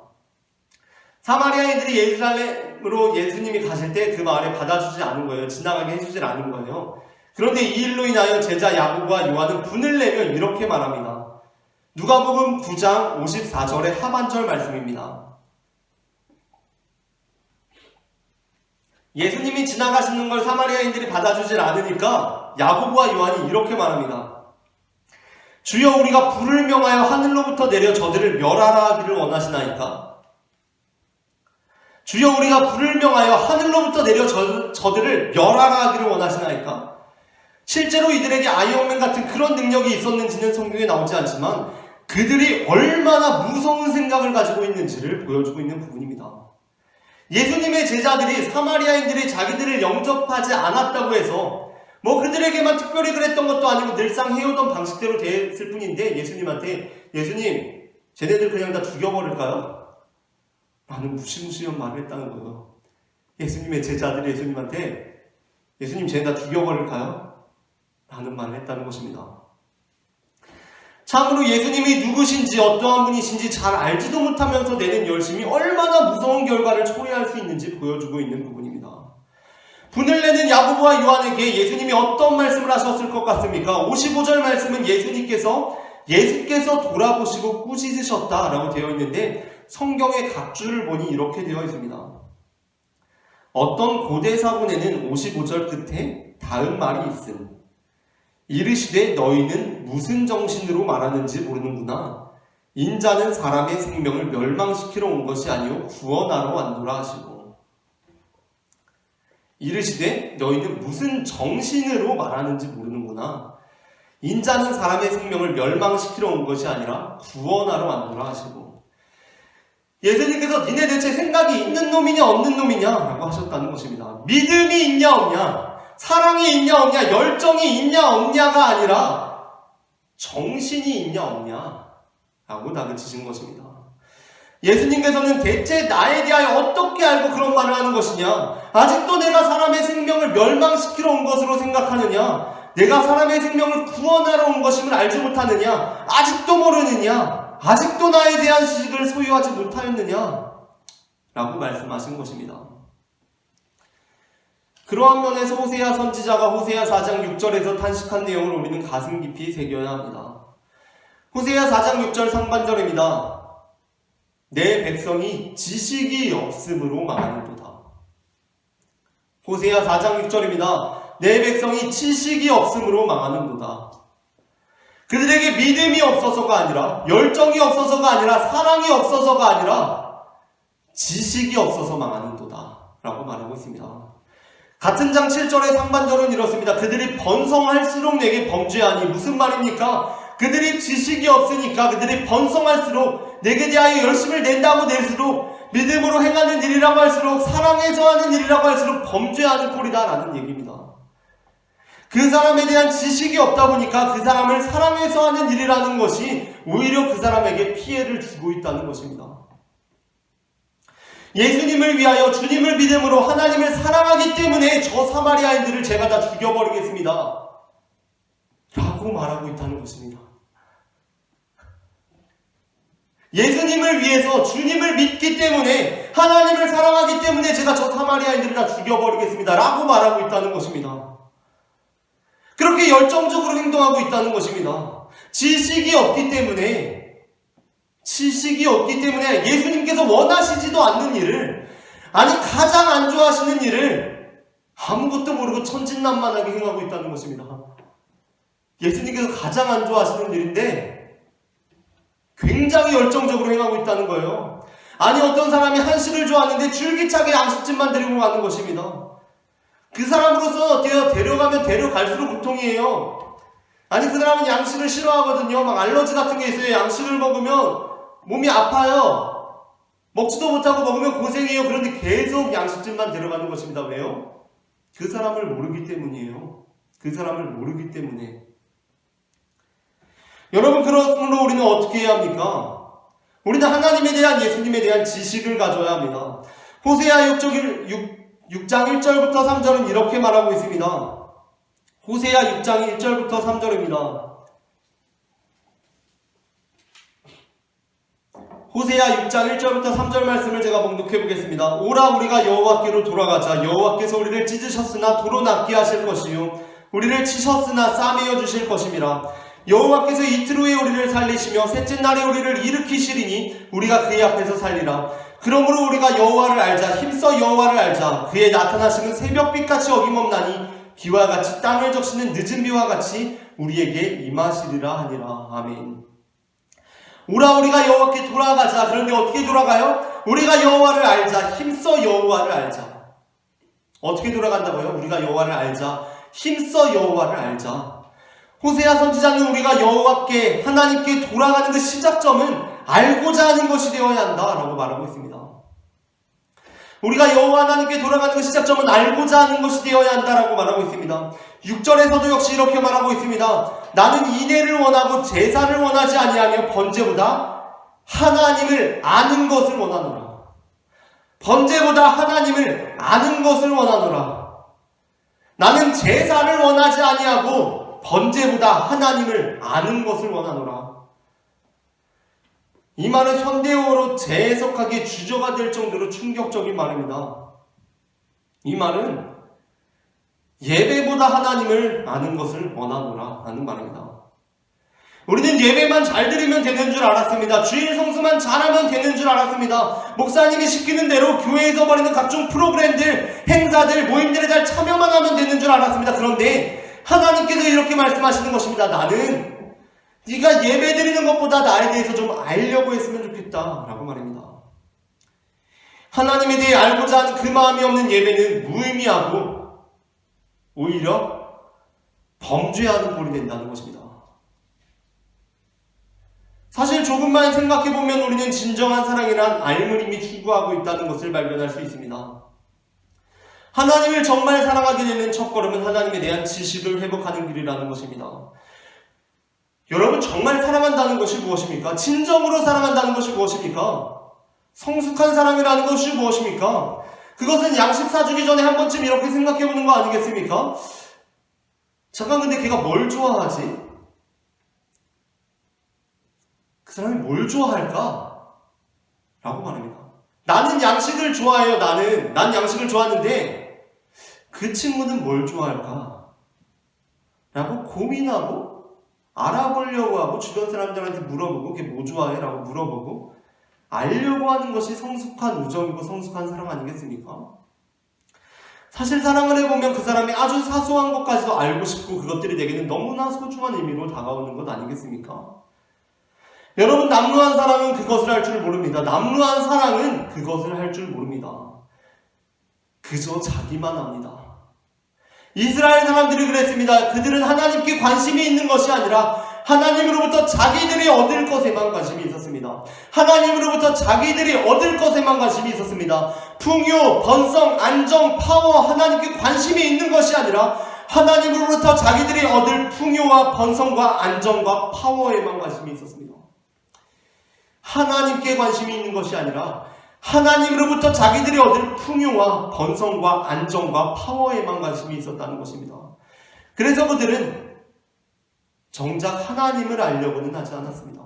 사마리아인들이 예루살렘으로 예수님이 가실 때 그 마을에 받아주지 않은 거예요. 지나가게 해주질 않은 거예요. 그런데 이 일로 인하여 제자 야고보와 요한은 분을 내며 이렇게 말합니다. 누가복음 9장 54절의 하반절 말씀입니다. 예수님이 지나가시는 걸 사마리아인들이 받아주질 않으니까 야고보와 요한이 이렇게 말합니다. 주여, 우리가 불을 명하여 하늘로부터 내려 저들을 멸하라 하기를 원하시나이까? 주여, 우리가 불을 명하여 하늘로부터 내려 저들을 멸하라 하기를 원하시나이까? 실제로 이들에게 아이언맨 같은 그런 능력이 있었는지는 성경에 나오지 않지만 그들이 얼마나 무서운 생각을 가지고 있는지를 보여주고 있는 부분입니다. 예수님의 제자들이 사마리아인들이 자기들을 영접하지 않았다고 해서 그들에게만 특별히 그랬던 것도 아니고 늘상 해오던 방식대로 됐을 뿐인데 예수님한테 예수님, 쟤네들 그냥 다 죽여버릴까요? 라는 무시무시한 말을 했다는 거예요. 예수님의 제자들이 예수님한테 예수님, 쟤네 다 죽여버릴까요? 라는 말을 했다는 것입니다. 참으로 예수님이 누구신지 어떠한 분이신지 잘 알지도 못하면서 내는 열심이 얼마나 무서운 결과를 초래할 수 있는지 보여주고 있는 부분입니다. 분을 내는 야고보와 요한에게 예수님이 어떤 말씀을 하셨을 것 같습니까? 55절 말씀은 예수께서 돌아보시고 꾸짖으셨다라고 되어 있는데 성경의 각 줄을 보니 이렇게 되어 있습니다. 어떤 고대 사본에는 55절 끝에 다음 말이 있음. 이르시되 너희는 무슨 정신으로 말하는지 모르는구나. 인자는 사람의 생명을 멸망시키러 온 것이 아니요 구원하러 왔노라 하시고. 이르시되 너희는 무슨 정신으로 말하는지 모르는구나. 인자는 사람의 생명을 멸망시키러 온 것이 아니라 구원하러 왔노라 하시고. 예수님께서 니네 대체 생각이 있는 놈이냐 없는 놈이냐 라고 하셨다는 것입니다. 믿음이 있냐 없냐, 사랑이 있냐 없냐, 열정이 있냐 없냐가 아니라 정신이 있냐 없냐 라고 다그치신 것입니다. 예수님께서는 대체 나에 대하여 어떻게 알고 그런 말을 하는 것이냐, 아직도 내가 사람의 생명을 멸망시키러 온 것으로 생각하느냐, 내가 사람의 생명을 구원하러 온 것임을 알지 못하느냐, 아직도 모르느냐, 아직도 나에 대한 지식을 소유하지 못하였느냐 라고 말씀하신 것입니다. 그러한 면에서 호세아 선지자가 호세아 4장 6절에서 탄식한 내용을 우리는 가슴 깊이 새겨야 합니다. 호세아 4장 6절 상반절입니다. 내 백성이 지식이 없음으로 망하는도다. 호세아 4장 6절입니다. 내 백성이 지식이 없음으로 망하는도다. 그들에게 믿음이 없어서가 아니라, 열정이 없어서가 아니라, 사랑이 없어서가 아니라 지식이 없어서 망하는도다 라고 말하고 있습니다. 같은 장 7절의 상반절은 이렇습니다. 그들이 번성할수록 내게 범죄하니. 무슨 말입니까? 그들이 지식이 없으니까, 그들이 번성할수록, 내게 대하여 열심을 낸다고 낼수록, 믿음으로 행하는 일이라고 할수록, 사랑해서 하는 일이라고 할수록 범죄하는 꼴이다 라는 얘기입니다. 그 사람에 대한 지식이 없다 보니까 그 사람을 사랑해서 하는 일이라는 것이 오히려 그 사람에게 피해를 주고 있다는 것입니다. 예수님을 위하여 주님을 믿음으로 하나님을 사랑하기 때문에 저 사마리아인들을 제가 다 죽여버리겠습니다 라고 말하고 있다는 것입니다. 예수님을 위해서 주님을 믿기 때문에, 하나님을 사랑하기 때문에 제가 저 사마리아인들을 다 죽여버리겠습니다 라고 말하고 있다는 것입니다. 그렇게 열정적으로 행동하고 있다는 것입니다. 지식이 없기 때문에 예수님께서 원하시지도 않는 일을, 아니 가장 안 좋아하시는 일을 아무것도 모르고 천진난만하게 행하고 있다는 것입니다. 예수님께서 가장 안 좋아하시는 일인데 굉장히 열정적으로 행하고 있다는 거예요. 아니 어떤 사람이 한식을 좋아하는데 줄기차게 양식집만 데리고 가는 것입니다. 그 사람으로서 데려가면 데려갈수록 고통이에요. 아니 그 사람은 양식을 싫어하거든요. 막 알러지 같은 게 있어요. 양식을 먹으면 몸이 아파요. 먹지도 못하고 먹으면 고생해요. 그런데 계속 양식집만 데려가는 것입니다. 왜요? 그 사람을 모르기 때문이에요. 그 사람을 모르기 때문에. 여러분, 그러므로 우리는 어떻게 해야 합니까? 우리는 하나님에 대한, 예수님에 대한 지식을 가져야 합니다. 호세아 6장 1절부터 3절은 이렇게 말하고 있습니다. 호세아 6장 1절부터 3절입니다. 호세아 6장 1절부터 3절 말씀을 제가 봉독해 보겠습니다. 오라 우리가 여호와께로 돌아가자. 여호와께서 우리를 찢으셨으나 도로 낫게 하실 것이요 우리를 치셨으나 싸매어 주실 것임이라. 여호와께서 이틀 후에 우리를 살리시며 셋째 날에 우리를 일으키시리니 우리가 그의 앞에서 살리라. 그러므로 우리가 여호와를 알자. 힘써 여호와를 알자. 그의 나타나심은 새벽빛같이 어김없나니 비와 같이 땅을 적시는 늦은 비와 같이 우리에게 임하시리라 하니라. 아멘. 오라 우리가 여호와께 돌아가자. 그런데 어떻게 돌아가요? 우리가 여호와를 알자. 힘써 여호와를 알자. 어떻게 돌아간다고요? 우리가 여호와를 알자. 힘써 여호와를 알자. 호세아 선지자는 우리가 여호와께, 하나님께 돌아가는 그 시작점은 알고자 하는 것이 되어야 한다라고 말하고 있습니다. 우리가 여호와 하나님께 돌아가는 그 시작점은 알고자 하는 것이 되어야 한다라고 말하고 있습니다. 6절에서도 역시 이렇게 말하고 있습니다. 나는 인애를 원하고 제사를 원하지 아니하며 번제보다 하나님을 아는 것을 원하노라. 번제보다 하나님을 아는 것을 원하노라. 나는 제사를 원하지 아니하고 번제보다 하나님을 아는 것을 원하노라. 이 말은 현대어로 재해석하기에 주저가 될 정도로 충격적인 말입니다. 이 말은 예배보다 하나님을 아는 것을 원하노라 하는 말입니다. 우리는 예배만 잘 드리면 되는 줄 알았습니다. 주일 성수만 잘하면 되는 줄 알았습니다. 목사님이 시키는 대로 교회에서 벌이는 각종 프로그램들, 행사들, 모임들에 잘 참여만 하면 되는 줄 알았습니다. 그런데 하나님께서 이렇게 말씀하시는 것입니다. 나는 네가 예배 드리는 것보다 나에 대해서 좀 알려고 했으면 좋겠다 라고 말합니다. 하나님에 대해 알고자 하는 그 마음이 없는 예배는 무의미하고 오히려 범죄하는 꼴이 된다는 것입니다. 사실 조금만 생각해보면 우리는 진정한 사랑이란 알을 이미 추구하고 있다는 것을 발견할 수 있습니다. 하나님을 정말 사랑하게 되는 첫걸음은 하나님에 대한 지식을 회복하는 길이라는 것입니다. 여러분, 정말 사랑한다는 것이 무엇입니까? 진정으로 사랑한다는 것이 무엇입니까? 성숙한 사랑이라는 것이 무엇입니까? 그것은 양식 사주기 전에 한 번쯤 이렇게 생각해보는 거 아니겠습니까? 잠깐, 근데 걔가 뭘 좋아하지? 그 사람이 뭘 좋아할까? 라고 말합니다. 나는 양식을 좋아해요. 난 양식을 좋아하는데 그 친구는 뭘 좋아할까? 라고 고민하고 알아보려고 하고 주변 사람들한테 물어보고 걔 뭐 좋아해? 라고 물어보고 알려고 하는 것이 성숙한 우정이고 성숙한 사랑 아니겠습니까? 사실 사랑을 해보면 그 사람이 아주 사소한 것까지도 알고 싶고 그것들이 내게는 너무나 소중한 의미로 다가오는 것 아니겠습니까? 여러분, 남루한 사랑은 그것을 할 줄 모릅니다. 남루한 사랑은 그것을 할 줄 모릅니다. 그저 자기만 합니다. 이스라엘 사람들이 그랬습니다. 그들은 하나님께 관심이 있는 것이 아니라 하나님으로부터 자기들이 얻을 것에만 관심이 있었습니다. 하나님으로부터 자기들이 얻을 것에만 관심이 있었습니다. 풍요, 번성, 안정, 파워, 하나님께 관심이 있는 것이 아니라 하나님으로부터 자기들이 얻을 풍요와 번성과 안정과 파워에만 관심이 있었습니다. 하나님께 관심이 있는 것이 아니라 하나님으로부터 자기들이 얻을 풍요와 번성과 안정과 파워에만 관심이 있었다는 것입니다. 그래서 그들은 정작 하나님을 알려고는 하지 않았습니다.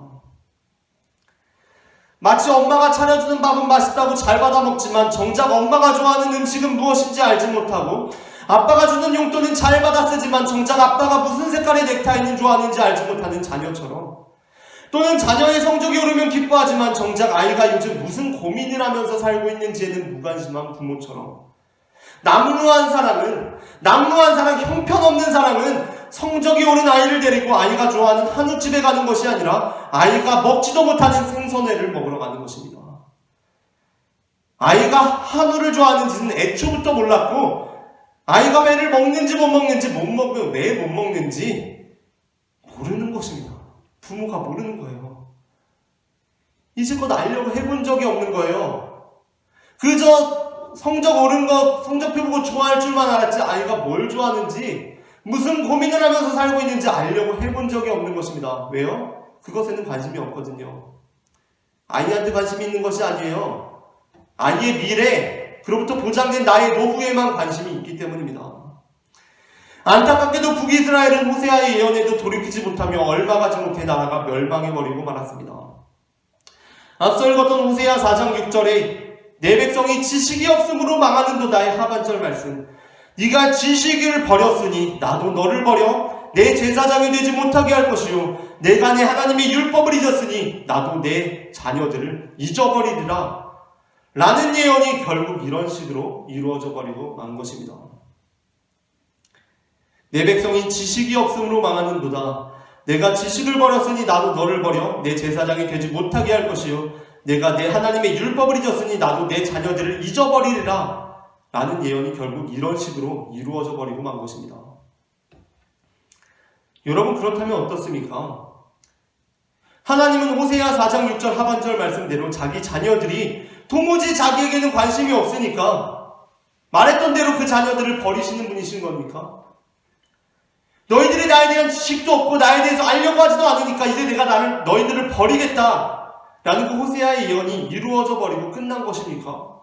마치 엄마가 차려주는 밥은 맛있다고 잘 받아 먹지만 정작 엄마가 좋아하는 음식은 무엇인지 알지 못하고, 아빠가 주는 용돈은 잘 받아 쓰지만 정작 아빠가 무슨 색깔의 넥타이는 좋아하는지 알지 못하는 자녀처럼, 또는 자녀의 성적이 오르면 기뻐하지만 정작 아이가 요즘 무슨 고민을 하면서 살고 있는지에는 무관심한 부모처럼, 남루한 사랑, 형편없는 사랑은 성적이 오른 아이를 데리고 아이가 좋아하는 한우집에 가는 것이 아니라 아이가 먹지도 못하는 생선회를 먹으러 가는 것입니다. 아이가 한우를 좋아하는지는 애초부터 몰랐고, 아이가 회를 먹는지 못 먹는지, 왜 못 먹는지 모르는 것입니다. 부모가 모르는 거예요. 이제껏 알려고 해본 적이 없는 거예요. 그저 성적 오른 것, 성적표 보고 좋아할 줄만 알았지 아이가 뭘 좋아하는지, 무슨 고민을 하면서 살고 있는지 알려고 해본 적이 없는 것입니다. 왜요? 그것에는 관심이 없거든요. 아이한테 관심이 있는 것이 아니에요. 아이의 미래, 그로부터 보장된 나의 노후에만 관심이 있기 때문입니다. 안타깝게도 북이스라엘은 호세아의 예언에도 돌이키지 못하며 얼마 가지 못해 나라가 멸망해버리고 말았습니다. 앞서 읽었던 호세아 4장 6절에 내 백성이 지식이 없음으로 망하는도다의 하반절 말씀, 네가 지식을 버렸으니 나도 너를 버려 내 제사장이 되지 못하게 할 것이요 내가 내 하나님의 율법을 잊었으니 나도 내 자녀들을 잊어버리리라 라는 예언이 결국 이런 식으로 이루어져 버리고 만 것입니다. 내 백성이 지식이 없음으로 망하는도다. 내가 지식을 버렸으니 나도 너를 버려 내 제사장이 되지 못하게 할 것이요 내가 내 하나님의 율법을 잊었으니 나도 내 자녀들을 잊어버리리라 라는 예언이 결국 이런 식으로 이루어져 버리고 만 것입니다. 여러분, 그렇다면 어떻습니까? 하나님은 호세아 4장 6절 하반절 말씀대로 자기 자녀들이 도무지 자기에게는 관심이 없으니까 말했던 대로 그 자녀들을 버리시는 분이신 겁니까? 너희들이 나에 대한 지식도 없고 나에 대해서 알려고 하지도 않으니까 이제 내가 너희들을 버리겠다 라는 그 호세아의 예언이 이루어져 버리고 끝난 것입니까?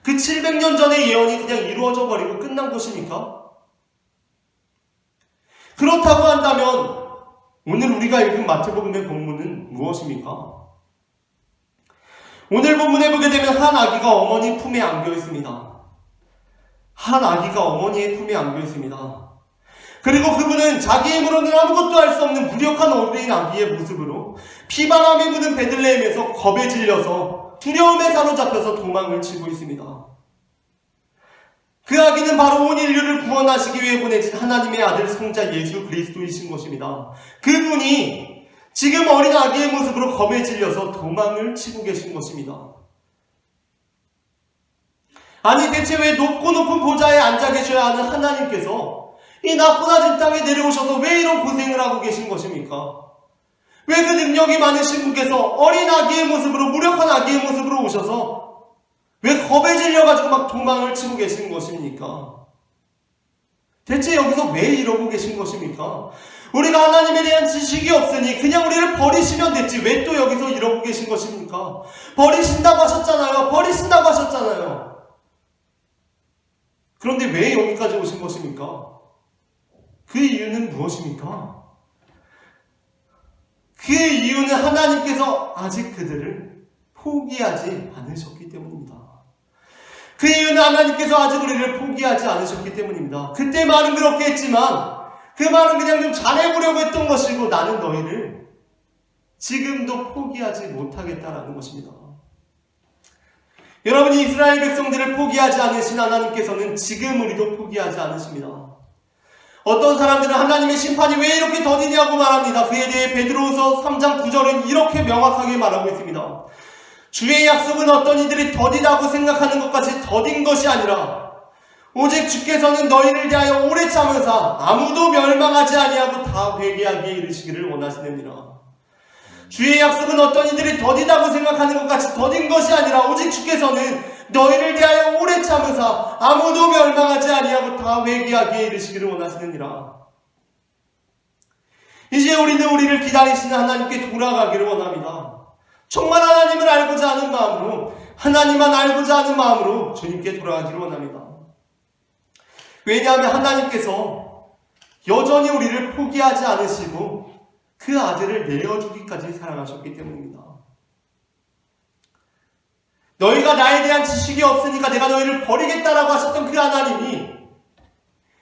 그 700년 전의 예언이 그냥 이루어져 버리고 끝난 것입니까? 그렇다고 한다면 오늘 우리가 읽은 마태복음의 본문은 무엇입니까? 오늘 본문에 보게 되면 한 아기가 어머니 품에 안겨 있습니다. 한 아기가 어머니의 품에 안겨 있습니다. 그리고 그분은 자기 힘으로는 아무것도 할 수 없는 무력한 어린 아기의 모습으로 피바람이 부는 베들레헴에서 겁에 질려서 두려움에 사로잡혀서 도망을 치고 있습니다. 그 아기는 바로 온 인류를 구원하시기 위해 보내신 하나님의 아들 성자 예수 그리스도이신 것입니다. 그분이 지금 어린 아기의 모습으로 겁에 질려서 도망을 치고 계신 것입니다. 아니 대체 왜 높고 높은 보좌에 앉아 계셔야 하는 하나님께서 이 나쁘나진 땅에 내려오셔서 왜 이런 고생을 하고 계신 것입니까? 왜 그 능력이 많으신 분께서 어린 아기의 모습으로, 무력한 아기의 모습으로 오셔서 왜 겁에 질려가지고 막 도망을 치고 계신 것입니까? 대체 여기서 왜 이러고 계신 것입니까? 우리가 하나님에 대한 지식이 없으니 그냥 우리를 버리시면 됐지 왜 또 여기서 이러고 계신 것입니까? 버리신다고 하셨잖아요. 버리신다고 하셨잖아요. 그런데 왜 여기까지 오신 것입니까? 그 이유는 무엇입니까? 그 이유는 하나님께서 아직 그들을 포기하지 않으셨기 때문입니다. 그 이유는 하나님께서 아직 우리를 포기하지 않으셨기 때문입니다. 그때 말은 그렇게 했지만 그 말은 그냥 좀 잘해보려고 했던 것이고 나는 너희를 지금도 포기하지 못하겠다라는 것입니다. 여러분이 이스라엘 백성들을 포기하지 않으신 하나님께서는 지금 우리도 포기하지 않으십니다. 어떤 사람들은 하나님의 심판이 왜 이렇게 더디냐고 말합니다. 그에 대해 베드로후서 3장 9절은 이렇게 명확하게 말하고 있습니다. 주의 약속은 어떤 이들이 더디다고 생각하는 것까지 더딘 것이 아니라 오직 주께서는 너희를 대하여 오래 참으사 아무도 멸망하지 아니하고 다 회개하기에 이르시기를 원하시느니라. 주의 약속은 어떤 이들이 더디다고 생각하는 것같이 더딘 것이 아니라 오직 주께서는 너희를 대하여 오래 참으사 아무도 멸망하지 아니하고 다 회개하기에 이르시기를 원하시느니라. 이제 우리는 우리를 기다리시는 하나님께 돌아가기를 원합니다. 정말 하나님을 알고자 하는 마음으로, 하나님만 알고자 하는 마음으로 주님께 돌아가기를 원합니다. 왜냐하면 하나님께서 여전히 우리를 포기하지 않으시고 그 아들을 내어주기까지 사랑하셨기 때문입니다. 너희가 나에 대한 지식이 없으니까 내가 너희를 버리겠다라고 하셨던 그 하나님이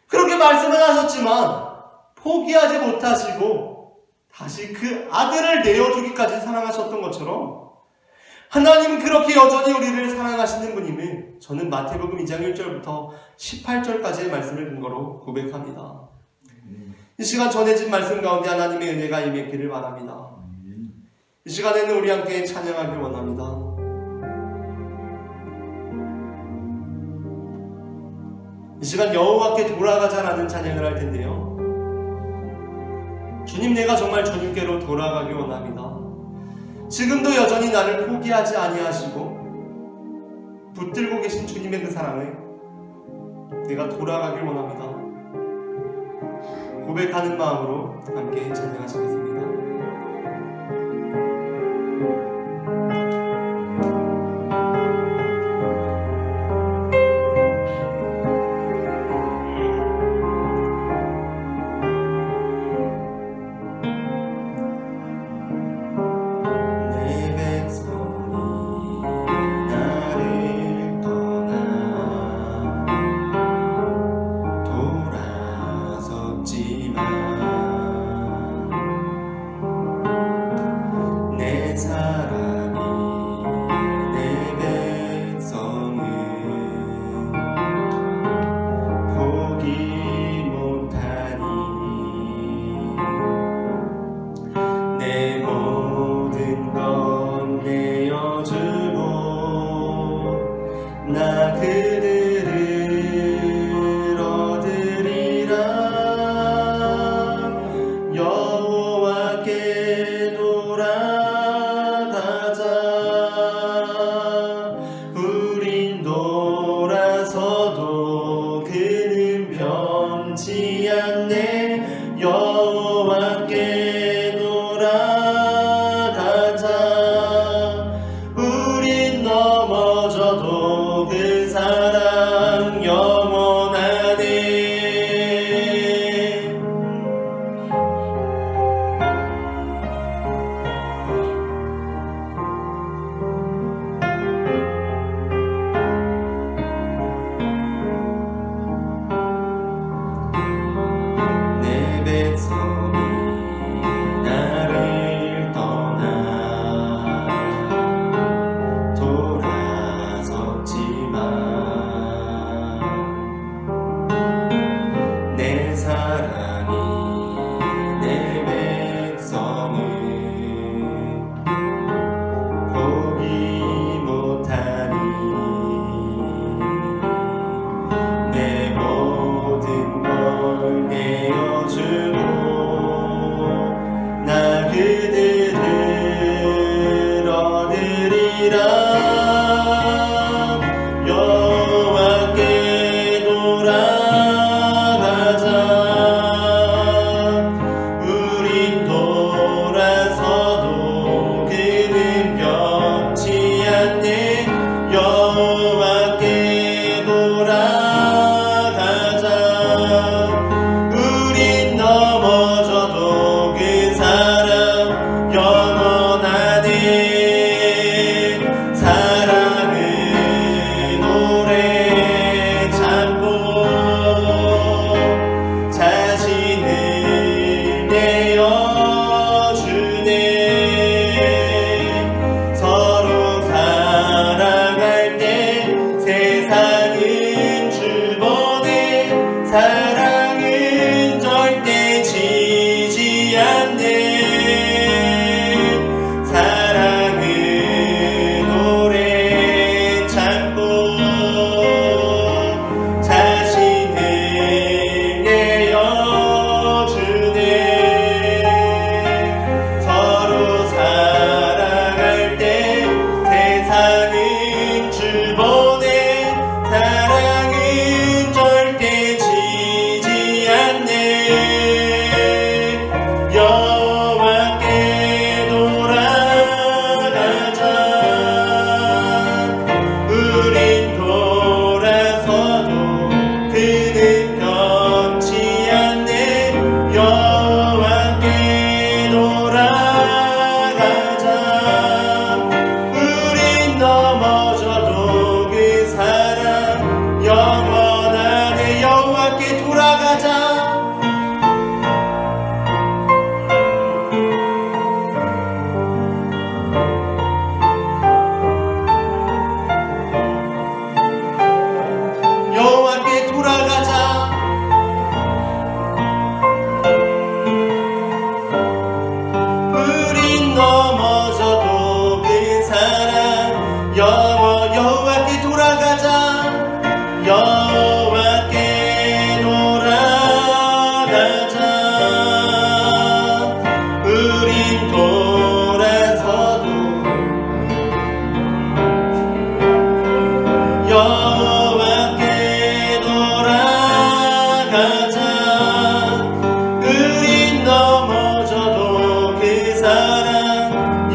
그렇게 말씀을 하셨지만 포기하지 못하시고 다시 그 아들을 내어주기까지 사랑하셨던 것처럼 하나님은 그렇게 여전히 우리를 사랑하시는 분임을 저는 마태복음 2장 1절부터 18절까지의 말씀을 근거로 고백합니다. 이 시간 전해진 말씀 가운데 하나님의 은혜가 임했기를 바랍니다. 이 시간에는 우리 함께 찬양하길 원합니다. 이 시간 여호와께 돌아가자라는 찬양을 할 텐데요. 주님, 내가 정말 주님께로 돌아가길 원합니다. 지금도 여전히 나를 포기하지 아니하시고 붙들고 계신 주님의 그 사랑을 내가 돌아가길 원합니다. 고백하는 마음으로 함께 찬양하시겠습니다.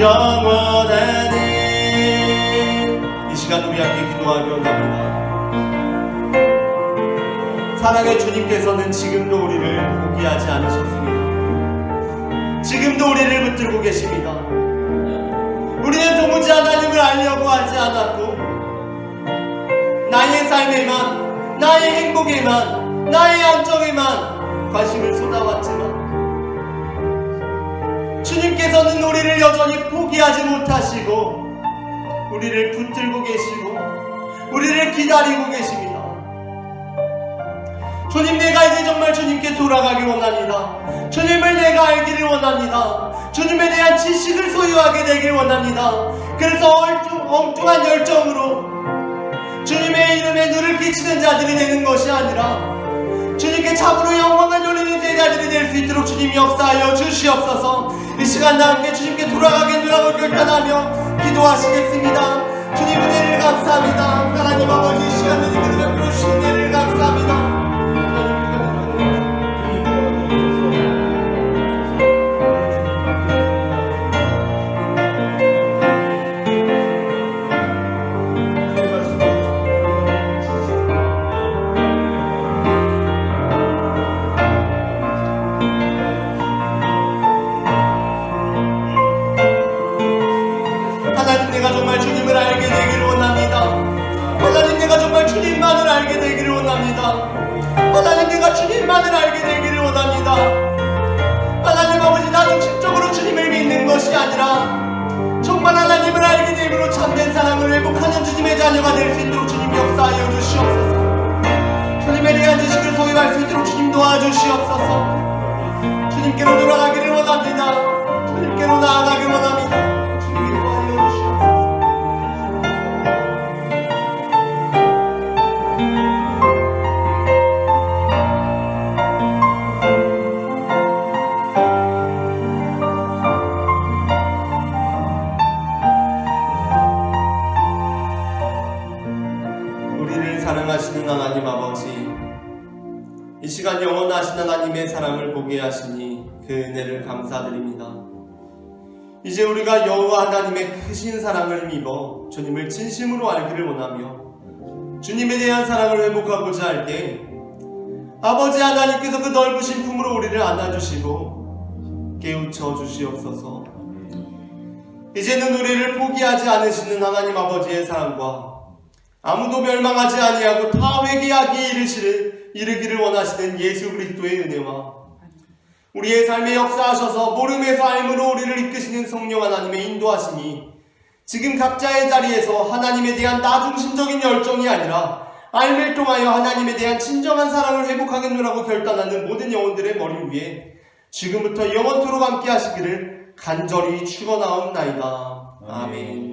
영원하네. 이 시간 우리 함께 기도하기 원합니다. 사랑의 주님께서는 지금도 우리를 포기하지 않으셨습니다. 지금도 우리를 붙들고 계십니다. 우리는 도무지 하나님을 알려고 하지 않았고 나의 삶에만, 나의 행복에만, 나의 안정에만 관심을 쏟아왔지만 주님께서는 우리를 여전히 포기하지 못하시고 우리를 붙들고 계시고 우리를 기다리고 계십니다. 주님, 내가 이제 정말 주님께 돌아가기 원합니다. 주님을 내가 알기를 원합니다. 주님에 대한 지식을 소유하게 되길 원합니다. 그래서 엉뚱한 열정으로 주님의 이름에 눈을 끼치는 자들이 되는 것이 아니라 주님께 참으로 영광을 돌리는 제자들이 될 수 있도록 주님 역사하여 주시옵소서. 이 시간 다 함께 주님께 돌아가겠노라고 결단하며 기도하시겠습니다. 주님 은혜를 감사합니다. 하나님 아버지, 이 시간 주님께 베풀어 주신 은혜를 감사합니다. 하나님, 내가 정말 주님을 알게 되기를 원합니다. 하나님, 내가 정말 주님만을 알게 되기를 원합니다. 하나님, 내가 주님만을 알게 되기를 원합니다. 하나님 아버지, 나 중심적으로 주님을 믿는 것이 아니라 정말 하나님을 알게 됨으로 참된 사랑을 회복하는 주님의 자녀가 될 수 있도록 주님 역사하여 주시옵소서. 주님에 대한 지식을 소유할 수 있도록 주님 도와주시옵소서. 주님께로 돌아가기를 원합니다. 주님께로 나아가기를 원합니다. 사랑하시는 하나님 아버지, 이 시간 영원하신 하나님의 사랑을 보게 하시니 그 은혜를 감사드립니다. 이제 우리가 여호와 하나님의 크신 사랑을 입어 주님을 진심으로 알기를 원하며 주님에 대한 사랑을 회복하고자 할 때 아버지 하나님께서 그 넓으신 품으로 우리를 안아주시고 깨우쳐 주시옵소서. 이제는 우리를 포기하지 않으시는 하나님 아버지의 사랑과 아무도 멸망하지 아니하고 다 회개하기에 이르기를 원하시는 예수 그리스도의 은혜와 우리의 삶에 역사하셔서 모름에서 알므로 우리를 이끄시는 성령 하나님의 인도하시니 지금 각자의 자리에서 하나님에 대한 나중심적인 열정이 아니라 알을 통하여 하나님에 대한 진정한 사랑을 회복하겠노라고 결단하는 모든 영혼들의 머리 위에 지금부터 영원토록 함께 하시기를 간절히 축원하옵나이다. 아멘.